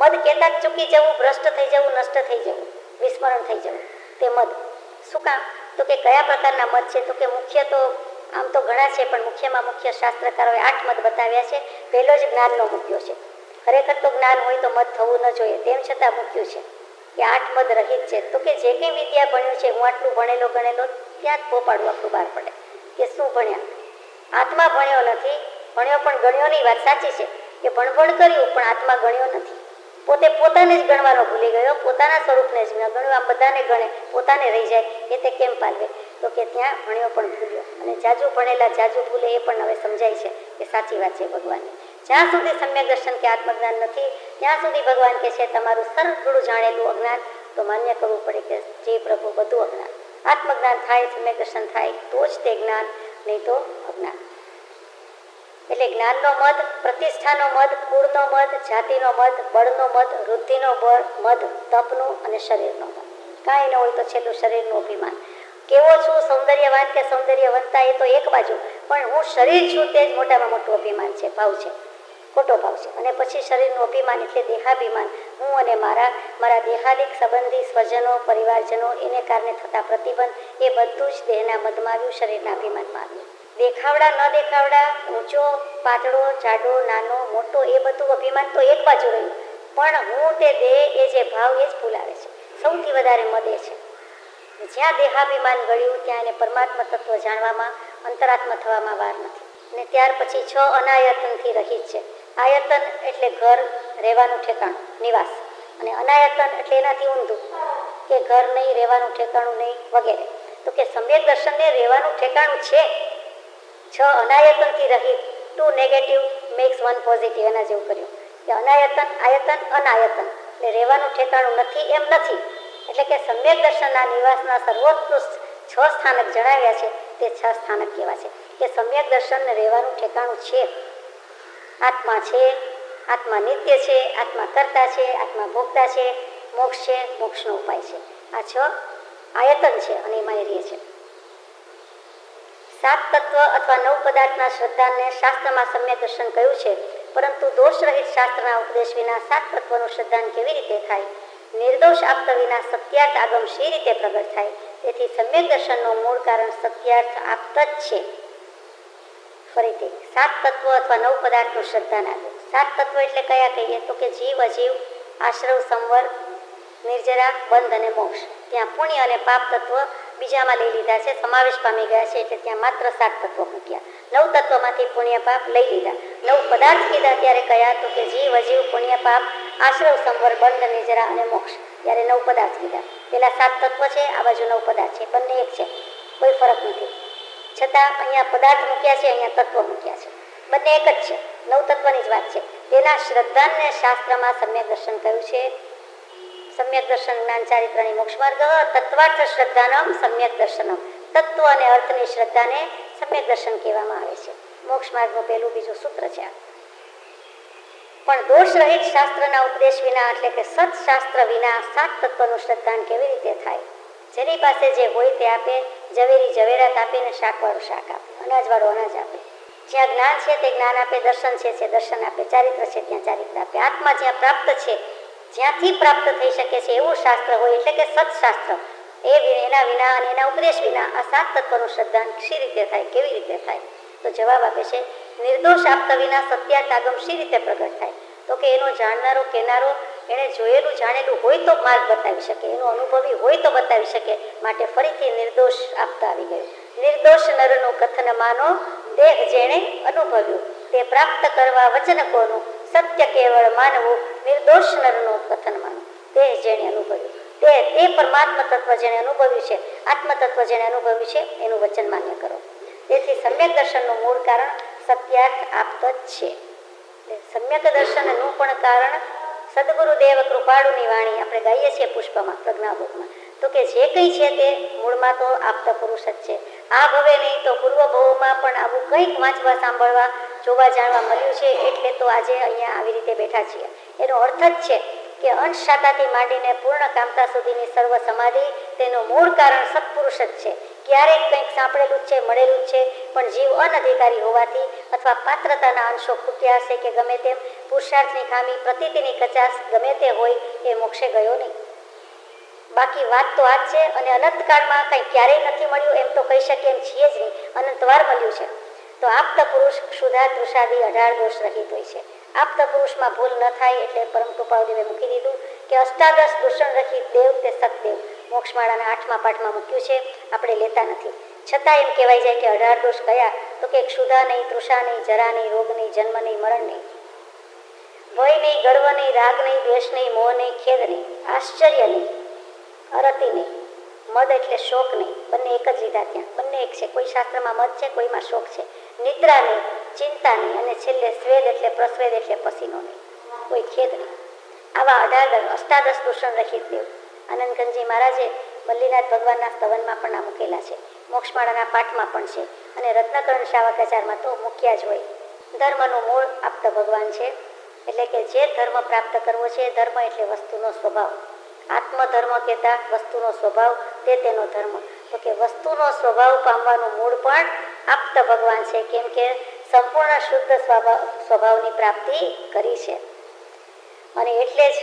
મદ કહેતા જ ચૂકી જવું, ભ્રષ્ટ થઈ જવું, નષ્ટ થઈ જવું, વિસ્મરણ થઈ જવું, તે મદ. શું કામ, તો કે કયા પ્રકારના મદ છે, તો કે મુખ્ય તો આમ તો ઘણા છે, પણ મુખ્યમાં મુખ્ય શાસ્ત્રકારોએ 8 મદ બતાવ્યા છે. પહેલો જ જ્ઞાનનો મૂક્યો છે. ખરેખર તો જ્ઞાન હોય તો મદ થવું ન જોઈએ, તેમ છતાં મૂક્યું છે કે 8 મદ રહિત છે. તો કે જે કંઈ વિદ્યા ભણ્યું છે, હું આટલું ભણેલો ગણેલો, ત્યાં જ પોપાડવું આપણું બહાર પડે કે શું ભણ્યા. આત્મા ભણ્યો નથી, ભણ્યો પણ ગણ્યો નહીં. વાત સાચી છે કે ભણભણ કર્યું, પણ આત્મા ગણ્યો નથી. પોતે પોતાને જ ગણવાનો ભૂલી ગયો, પોતાના સ્વરૂપને જ ન ગણ્યું. આમ બધાને ગણે, પોતાને રહી જાય, એ તે કેમ પાલવે? તો કે ત્યાં ભણ્યો પણ ભૂલ્યો. અને જાજુ ભણેલા જાજુ ભૂલે, એ પણ હવે સમજાય છે કે સાચી વાત છે ભગવાનની. જ્યાં સુધી સમ્યક દર્શન કે આત્મજ્ઞાન નથી, ત્યાં સુધી ભગવાન કહે છે તમારું સર્વગુણ જાણેલું અજ્ઞાન તો માન્ય કરવું પડે કે જે પ્રભુ બધું અજ્ઞાન. આત્મજ્ઞાન થાય, સમ્યક દર્શન થાય તો જ તે જ્ઞાન, નહીં તો અજ્ઞાન. એટલે જ્ઞાનનો મદ, પ્રતિષ્ઠાનો મદ, કુળનો મદ, જાતિનો મદ, બળનો મદ, વૃદ્ધિનો મદ, તપનું અને શરીરનો મદ. કાંઈ ન હોય તો છેલ્લું શરીરનું અભિમાન. કેવો છું, સૌંદર્યવાન કે સૌંદર્યવંતા, એ તો એક બાજુ, પણ હું શરીર છું તે જ મોટામાં મોટું અભિમાન છે, ભાવ છે, ખોટો ભાવ છે. અને પછી શરીરનું અભિમાન એટલે દેહાભિમાન. હું અને મારા દેહાદિક સંબંધી, સ્વજનો, પરિવારજનો, એને કારણે થતા પ્રતિબંધ, એ બધું જ દેહના મદમાં આવ્યું, શરીરના અભિમાનમાં આવ્યું. દેખાવડા ન દેખાવડા, ઊંચો પાતળો, જાડો નાનો મોટો, એ બધું અભિમાન તો એક બાજુ રહ્યું, પણ હું તે દેહ એ જે ભાવ એ જ ભૂલાવે છે. સૌથી વધારે મદે છે. જ્યાં દેહાભિમાન ગળ્યું ત્યાં એને પરમાત્મા તત્વ જાણવામાં, અંતરાત્મા થવામાં વાર નથી. ને ત્યાર પછી 6 અનાયતનથી રહિત છે. આયતન એટલે ઘર, રહેવાનું ઠેકાણું, નિવાસ. અને અનાયતન એટલે એનાથી ઊંધું કે ઘર નહીં, રહેવાનું ઠેકાણું નહીં વગેરે. તો કે સમ્યક દર્શનને રહેવાનું ઠેકાણું છે. 6 અનાયતનથી રહિત, 2 નેગેટિવ મેક્સ 1 પોઝિટિવ, એના જેવું કર્યું કે અનાયતન, આયતન, અનાયતન એટલે રહેવાનું ઠેકાણું નથી એમ નથી. એટલે કે સમ્યક દર્શનના નિવાસના સર્વોત્કૃષ્ટ 6 સ્થાનક જણાવ્યા છે. તે 6 સ્થાનક કેવા છે કે સમ્યક દર્શનને રહેવાનું ઠેકાણું છે. આત્મા છે, આત્મા નિત્ય છે, આત્મા કર્તા છે, આત્મા ભોગતા છે, મોક્ષ છે, મોક્ષનો ઉપાય છે. આ 6 આયતન છે અને એમાં એ રહે છે. 7 તત્વ અથવા 9 પદાર્થના શ્રદ્ધાને શાસ્ત્રમાં સમ્યક દર્શન કહ્યું છે. પરંતુ દોષરહિત શાસ્ત્રના ઉપદેશ વિના 7 તત્વનું શ્રદ્ધાન કેવી રીતે થાય? નિર્દોષ આપતા વિના સત્યાર્થ આગમ શી રીતે પ્રગટ થાય? તેથી સમ્યક દર્શનનું મૂળ કારણ સત્યાર્થ આપ્ત જ છે. ફરીથી 7 તત્વ અથવા 9 પદાર્થનું શ્રદ્ધાન આવ્યું. 7 તત્વ એટલે કયા કહીએ? તો કે જીવ, અજીવ, આશ્રવ, સંવર, નિર્જરા, બંધ અને મોક્ષ. ત્યાં પુણ્ય અને પાપ તત્વ બીજામાં લઈ લીધા છે, સમાવેશ પામી ગયા છે. એટલે ત્યાં માત્ર 7 તત્વો મૂક્યા. 9 તત્વમાંથી પુણ્ય પાપ લઈ લીધા. 9 પદાર્થ કીધા ત્યારે કયા? તો કે જીવ, અજીવ, પુણ્ય પાપ, આશ્રવ, સંવર, બંધ, નિર્જરા અને મોક્ષ. ત્યારે 9 પદાર્થ કીધા. પેલા 7 તત્વ છે, આ બાજુ 9 પદાર્થ છે. બંને એક છે, કોઈ ફરક નથી. છતાં અહીંયા પદાર્થ મૂક્યા છે, અહીંયા તત્વ મૂક્યા છે. બંને એક જ છે, 9 તત્વની જ વાત છે. તેના શ્રદ્ધાનને શાસ્ત્રમાં સમ્યક દર્શન કહ્યું છે. સમ્યક દર્શન જ્ઞાન ચારિત્રની મોક્ષ માર્ગ તત્વાર્થ શ્રદ્ધાનમ સમ્યક દર્શનમ. તત્વ અને અર્થની શ્રદ્ધાને સમ્યક દર્શન કહેવામાં આવે છે. મોક્ષ માર્ગનું પહેલું બીજું સૂત્ર છે. પણ દોષરહિત શાસ્ત્રના ઉપદેશ વિના એટલે કે સત્શાસ્ત્ર વિના 7 તત્વનું શ્રદ્ધાન કેવી રીતે થાય? જેની પાસે જે હોય તે આપે, ઝવેરી ઝવેરાત આપીને શાકવાળું શાક આપે, અનાજવાળું અનાજ આપે. જ્યાં જ્ઞાન છે તે જ્ઞાન આપે, દર્શન છે દર્શન આપે, ચારિત્ર છે ત્યાં ચારિત્ર આપે. આત્મા જ્યાં પ્રાપ્ત છે, જ્યાંથી પ્રાપ્ત થઈ શકે છે એવું શાસ્ત્ર હોય એટલે કે સત્શાસ્ત્ર. એના વિના અને એના ઉપદેશ વિના આ 7 તત્વનું શ્રદ્ધાન શી રીતે થાય, કેવી રીતે થાય? તો જવાબ આપે છે નિર્દોષ આપતા વિના સત્યાર્થ આગમ શી રીતે પ્રગટ થાય? તો કે એનો જાણનારો કેનારો એણે જોયેલું જાણેલું હોય તો માર્ગ બતાવી શકે, એનો અનુભવી હોય તો બતાવી શકે. માટે ફરીથી નિર્દોષ આપતા આવી ગયું. નિર્દોષ નરનું કથન માનો, દેહ જેણે અનુભવ્યું તે પ્રાપ્ત કરવા વચન કોનું, સત્ય કેવળ માનવું. નિર્દોષ નરનું કથન માનો, દેહ જેણે અનુભવ્યું તે પરમાત્મા તત્વ જેણે અનુભવ્યું છે, આત્મ તત્વ જેણે અનુભવ્યું છે એનું વચન માન્ય કરો. તેથી સમ્યક દર્શનનું મૂળ કારણ સત્યાર્થ આપ્ત જ છે. સમ્યક દર્શનનું પણ કારણ સદગુરુદેવ કૃપાળુની વાણી આપણે ગાઈએ છીએ પુષ્પમાં, પ્રજ્ઞાબોધમાં. તો કે જે કંઈ છે તે મૂળમાં તો આપતા પુરુષ જ છે. આ ભવે નહીં તો પૂર્વ ભવમાં પણ આવું કંઈક વાંચવા, સાંભળવા, જોવા, જાણવા મળ્યું છે. એટલે તો આજે અહીંયા આવી રીતે બેઠા છીએ. એનો અર્થ જ છે કે અંશ શાખાથી માંડીને પૂર્ણ કામતા સુધીની સર્વ સમાધિ તેનું મૂળ કારણ સત્પુરુષ જ છે. ક્યારેક કંઈક સાંભળેલું જ છે, મળેલું જ છે, પણ જીવ અનધિકારી હોવાથી અથવા પાત્રતાના અંશો ખૂટ્યા હશે કે ગમે તેમ, પુરુષાર્થની ખામી, પ્રતીતિની કચાશ ગમે તે હોય, એ મોક્ષે ગયો નહીં. બાકી વાત તો આ જ છે. અને અનંતકાળમાં કંઈ ક્યારેય નથી મળ્યું એમ તો કહી શકીએ એમ છીએ જ નહીં, અનંતવાર મળ્યું છે. તો આપતા પુરુષ ક્ષુધા તૃષાદી 18 દોષ રહિત હોય છે. આપતા પુરુષમાં ભૂલ ન થાય એટલે પરમ કૃપાળુદેવે મૂકી દીધું કે અષ્ટાદશ દૂષણ રહિત દેવ તે સતદેવ. મોક્ષમાળાના 8મા પાઠમાં મૂક્યું છે, આપણે લેતા નથી. છતાં એમ કહેવાય જાય કે 18 દોષ કયા? તો કે ક્ષુધા નહીં, તૃષા નહીં, જરા નહીં, રોગ નહીં, જન્મ નહીં, મરણ નહીં, ભય નહીં, ગર્વ નહીં, રાગ નહીં, દ્વેષ નહીં, મોહ નહીં, ખેદ નહીં, આશ્ચર્ય નહીં, અરતિ નહીં, મદ એટલે શોક નહીં. બંને એક જ લીધા ત્યાં, બંને એક છે. કોઈ શાસ્ત્રમાં મદ છે, કોઈમાં શોક છે. નિદ્રા નહીં, ચિંતા નહીં, અને છેલ્લે સ્વેદ એટલે પ્રસ્વેદ એટલે પસીનો નહીં, કોઈ ખેદ નહીં. આવા 18 અષ્ટાદશ દૂષણ રહિત દેવ. આનંદગંજી મહારાજે મલ્લીનાથ ભગવાનના સ્તવનમાં પણ આ મૂકેલા છે, મોક્ષમાળાના પાઠમાં પણ છે, અને રત્નકરણ શાવકાચારમાં તો મૂક્યા જ હોય. ધર્મનું મૂળ આપતા ભગવાન છે. એટલે કે જે ધર્મ પ્રાપ્ત કરવો છે, ધર્મ એટલે વસ્તુનો સ્વભાવ. આત્મધર્મ કહેતા વસ્તુનો સ્વભાવ તે તેનો ધર્મ. તો કે વસ્તુનો સ્વભાવ પામવાનું મૂળ પણ આપતા ભગવાન છે. કેમ કે સંપૂર્ણ શુદ્ધ સ્વભાવની પ્રાપ્તિ કરી છે. અને એટલે જ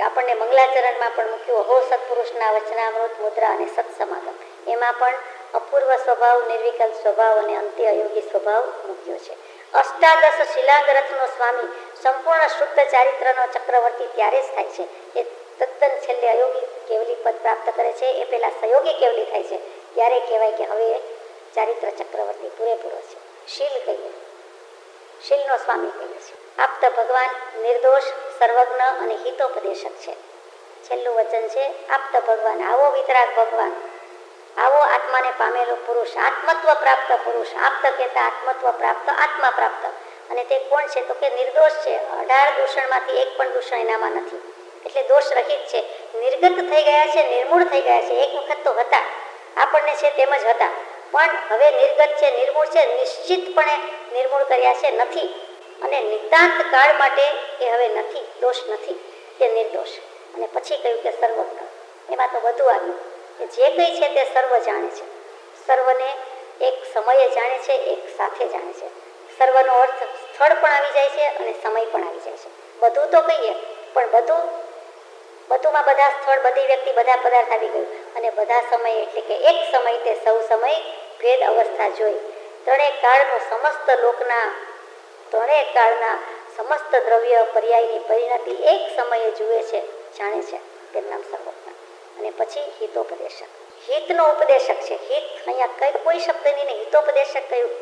આપણને મંગલાચરણમાં પણ મૂક્યું હો સત્પુરુષના વચનામૃત મુદ્રા અને સત્સમાગમ. એમાં પણ અપૂર્વ સ્વભાવ, નિર્વિકલ્પ સ્વભાવ અને અંત્ય અયોગી સ્વભાવ મૂક્યો છે. અષ્ટાદશ શિલાંગરથનો સ્વામી સંપૂર્ણ શુદ્ધ ચારિત્રનો ચક્રવર્તી ત્યારે જ થાય છે. એ તદ્દન છેલ્લે અયોગી કેવલી પદ પ્રાપ્ત કરે છે. એ પહેલાં સહયોગી કેવલી થાય છે ત્યારે કહેવાય કે હવે ચારિત્ર ચક્રવર્તી પૂરેપૂરો છે. શીલ કહીએ, શીલનો સ્વામી કહીએ છીએ. આપ્ત ભગવાન નિર્દોષ, સર્વજ્ઞ અને હિતોપદેશક છે. છેલ્લું વચન છે આપ્ત ભગવાન. આવો વિતરાગ ભગવાન, આવો આત્માને પામેલો પુરુષ, આત્મત્વ પ્રાપ્ત પુરુષ. આપ્ત કહેતા આત્મત્વ પ્રાપ્ત, આત્મા પ્રાપ્ત. અને તે કોણ છે તો કે નિર્દોષ છે. 18 દૂષણમાંથી એક પણ દૂષણ એનામાં નથી. એટલે દોષ રહિત છે. નિર્ગત થઈ ગયા છે, નિર્મૂળ થઈ ગયા છે. એક વખત તો હતા, આપણને છે તેમ જ હતા, પણ હવે નિર્ગત છે, નિર્મૂળ છે, નિશ્ચિતપણે નિર્મૂળ કર્યા છે, નથી. અને નિતાંત કાળ માટે એ હવે નથી, દોષ નથી, તે નિર્દોષ. અને પછી કહ્યું કે સર્વજ્ઞ. એમાં તો બધું આવ્યું કે જે કંઈ છે તે સર્વ જાણે છે. સર્વને એક સમયે જાણે છે, એક સાથે જાણે છે. સર્વનો અર્થ સ્થળ પણ આવી જાય છે અને સમય પણ આવી જાય છે. બધું તો કહીએ, પણ બધુંમાં બધા સ્થળ, બધી વ્યક્તિ, બધા પદાર્થ આવી ગયું. અને બધા સમય એટલે કે એક સમય તે સૌ સમય ભેદ અવસ્થા જોઈ. ત્રણેય કાળનો સમસ્ત લોકના, ત્રણેય કાળના સમસ્ત દ્રવ્ય પર્યાયની પરિણતિ એક સમયે જુએ છે, જાણે છે. તેનું નામ સર્વજ્ઞ. અને પછી હિતોપદેશક, હિતનો ઉપદેશક છે. હિત અહીંયા કોઈ શબ્દની નહીં, હિતોપદેશક કહ્યું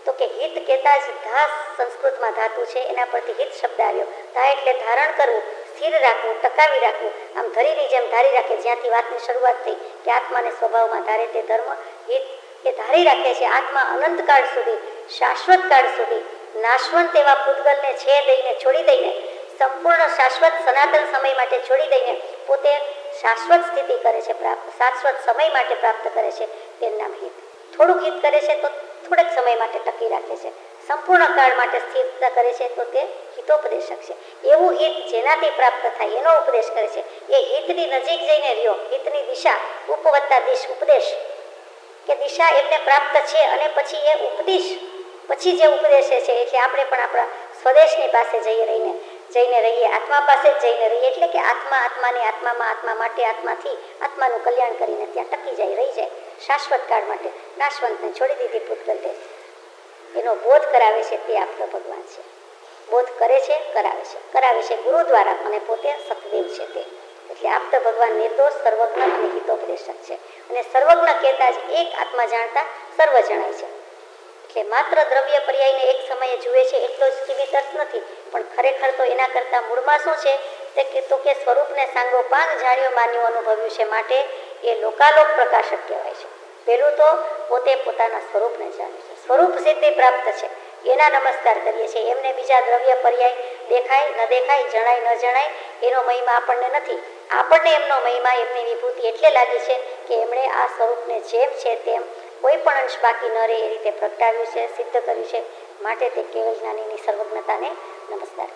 તો કે હિત કહેતા જ ધા સંસ્કૃતમાં ધાતુ છે, એના પરથી હિત શબ્દ આવ્યો. ધા એટલે ધારણ કરવું, સ્થિર રાખવું, ટકાવી રાખવું. આમ ધરીની જેમ ધારી રાખે. જ્યાંથી વાતની શરૂઆત થઈ કે આત્માને સ્વભાવમાં ધારે તે ધર્મ. હિત એ ધારી રાખે છે. આત્મા અનંતકાળ સુધી, શાશ્વત કાળ સુધી નાશવંત એવા પૂતગલને છે દઈને, છોડી દઈને, સંપૂર્ણ શાશ્વત સનાતન સમય માટે છોડી દઈને પોતે શાશ્વત સ્થિતિ કરે છે, શાશ્વત સમય માટે પ્રાપ્ત કરે છે. તેનું નામ હિત. થોડુંક હિત કરે છે તો થોડેક સમય માટે ટકી રાખે છે. સંપૂર્ણ કાળ માટે સ્થિરતા કરે છે તો તે હિતોપદેશક છે. એવું હિત જેનાથી પ્રાપ્ત થાય એનો ઉપદેશ કરે છે. એ હિતની નજીક જઈને રહ્યો. હિતની દિશા, ઉપવત્તા દિશ, ઉપદેશ કે દિશા એમને પ્રાપ્ત છે. અને પછી એ ઉપદેશ, પછી જે ઉપદેશે છે એટલે આપણે પણ આપણા સ્વદેશની પાસે જઈને રહીએ, આત્મા પાસે જ જઈને રહીએ. એટલે કે આત્મા આત્માની, આત્મામાં આત્મા માટે, આત્માથી આત્માનું કલ્યાણ કરીને ત્યાં ટકી જાય, રહી જાય શાશ્વત કાળ માટે. નાશવંતને છોડી દીધી પૂતગલ તે. એનો બોધ કરાવે છે તે આપતો ભગવાન છે. બોધ કરે છે, કરાવે છે ગુરુ દ્વારા. અને પોતે સતદેવ છે તે. એટલે આપત ભગવાન નિર્દોષ, સર્વજ્ઞ અને હિતોપદેશક છે. અને સર્વજ્ઞ કહેતા જ એક આત્મા જાણતા સર્વ જણાય છે. એટલે માત્ર દ્રવ્ય પર્યાયને એક સમયે જુએ છે એટલો જ સીમિત અર્થ નથી, પણ ખરેખર તો એના કરતાં મૂળમાં શું છે તો કે સ્વરૂપને સાંગોપાંગ જાણ્યો, માન્યું, અનુભવ્યું છે. માટે એ લોકાલોક પ્રકાશક કહેવાય છે. પહેલું તો પોતે પોતાના સ્વરૂપને જાણે છે, સ્વરૂપ સિદ્ધિ પ્રાપ્ત છે, એના નમસ્કાર કરીએ છીએ. એમને બીજા દ્રવ્ય પર્યાય દેખાય ન દેખાય, જણાય ન જણાય, એનો મહિમા આપણને નથી. આપણને એમનો મહિમા, એમની વિભૂતિ એટલે લાગી છે કે એમણે આ સ્વરૂપને જેમ છે તેમ કોઈ પણ અંશ બાકી ન રહે એ રીતે પ્રગટાવ્યું છે, સિદ્ધ કર્યું છે. માટે તે કેવલ જ્ઞાનીની સર્વજ્ઞતાને નમસ્કાર.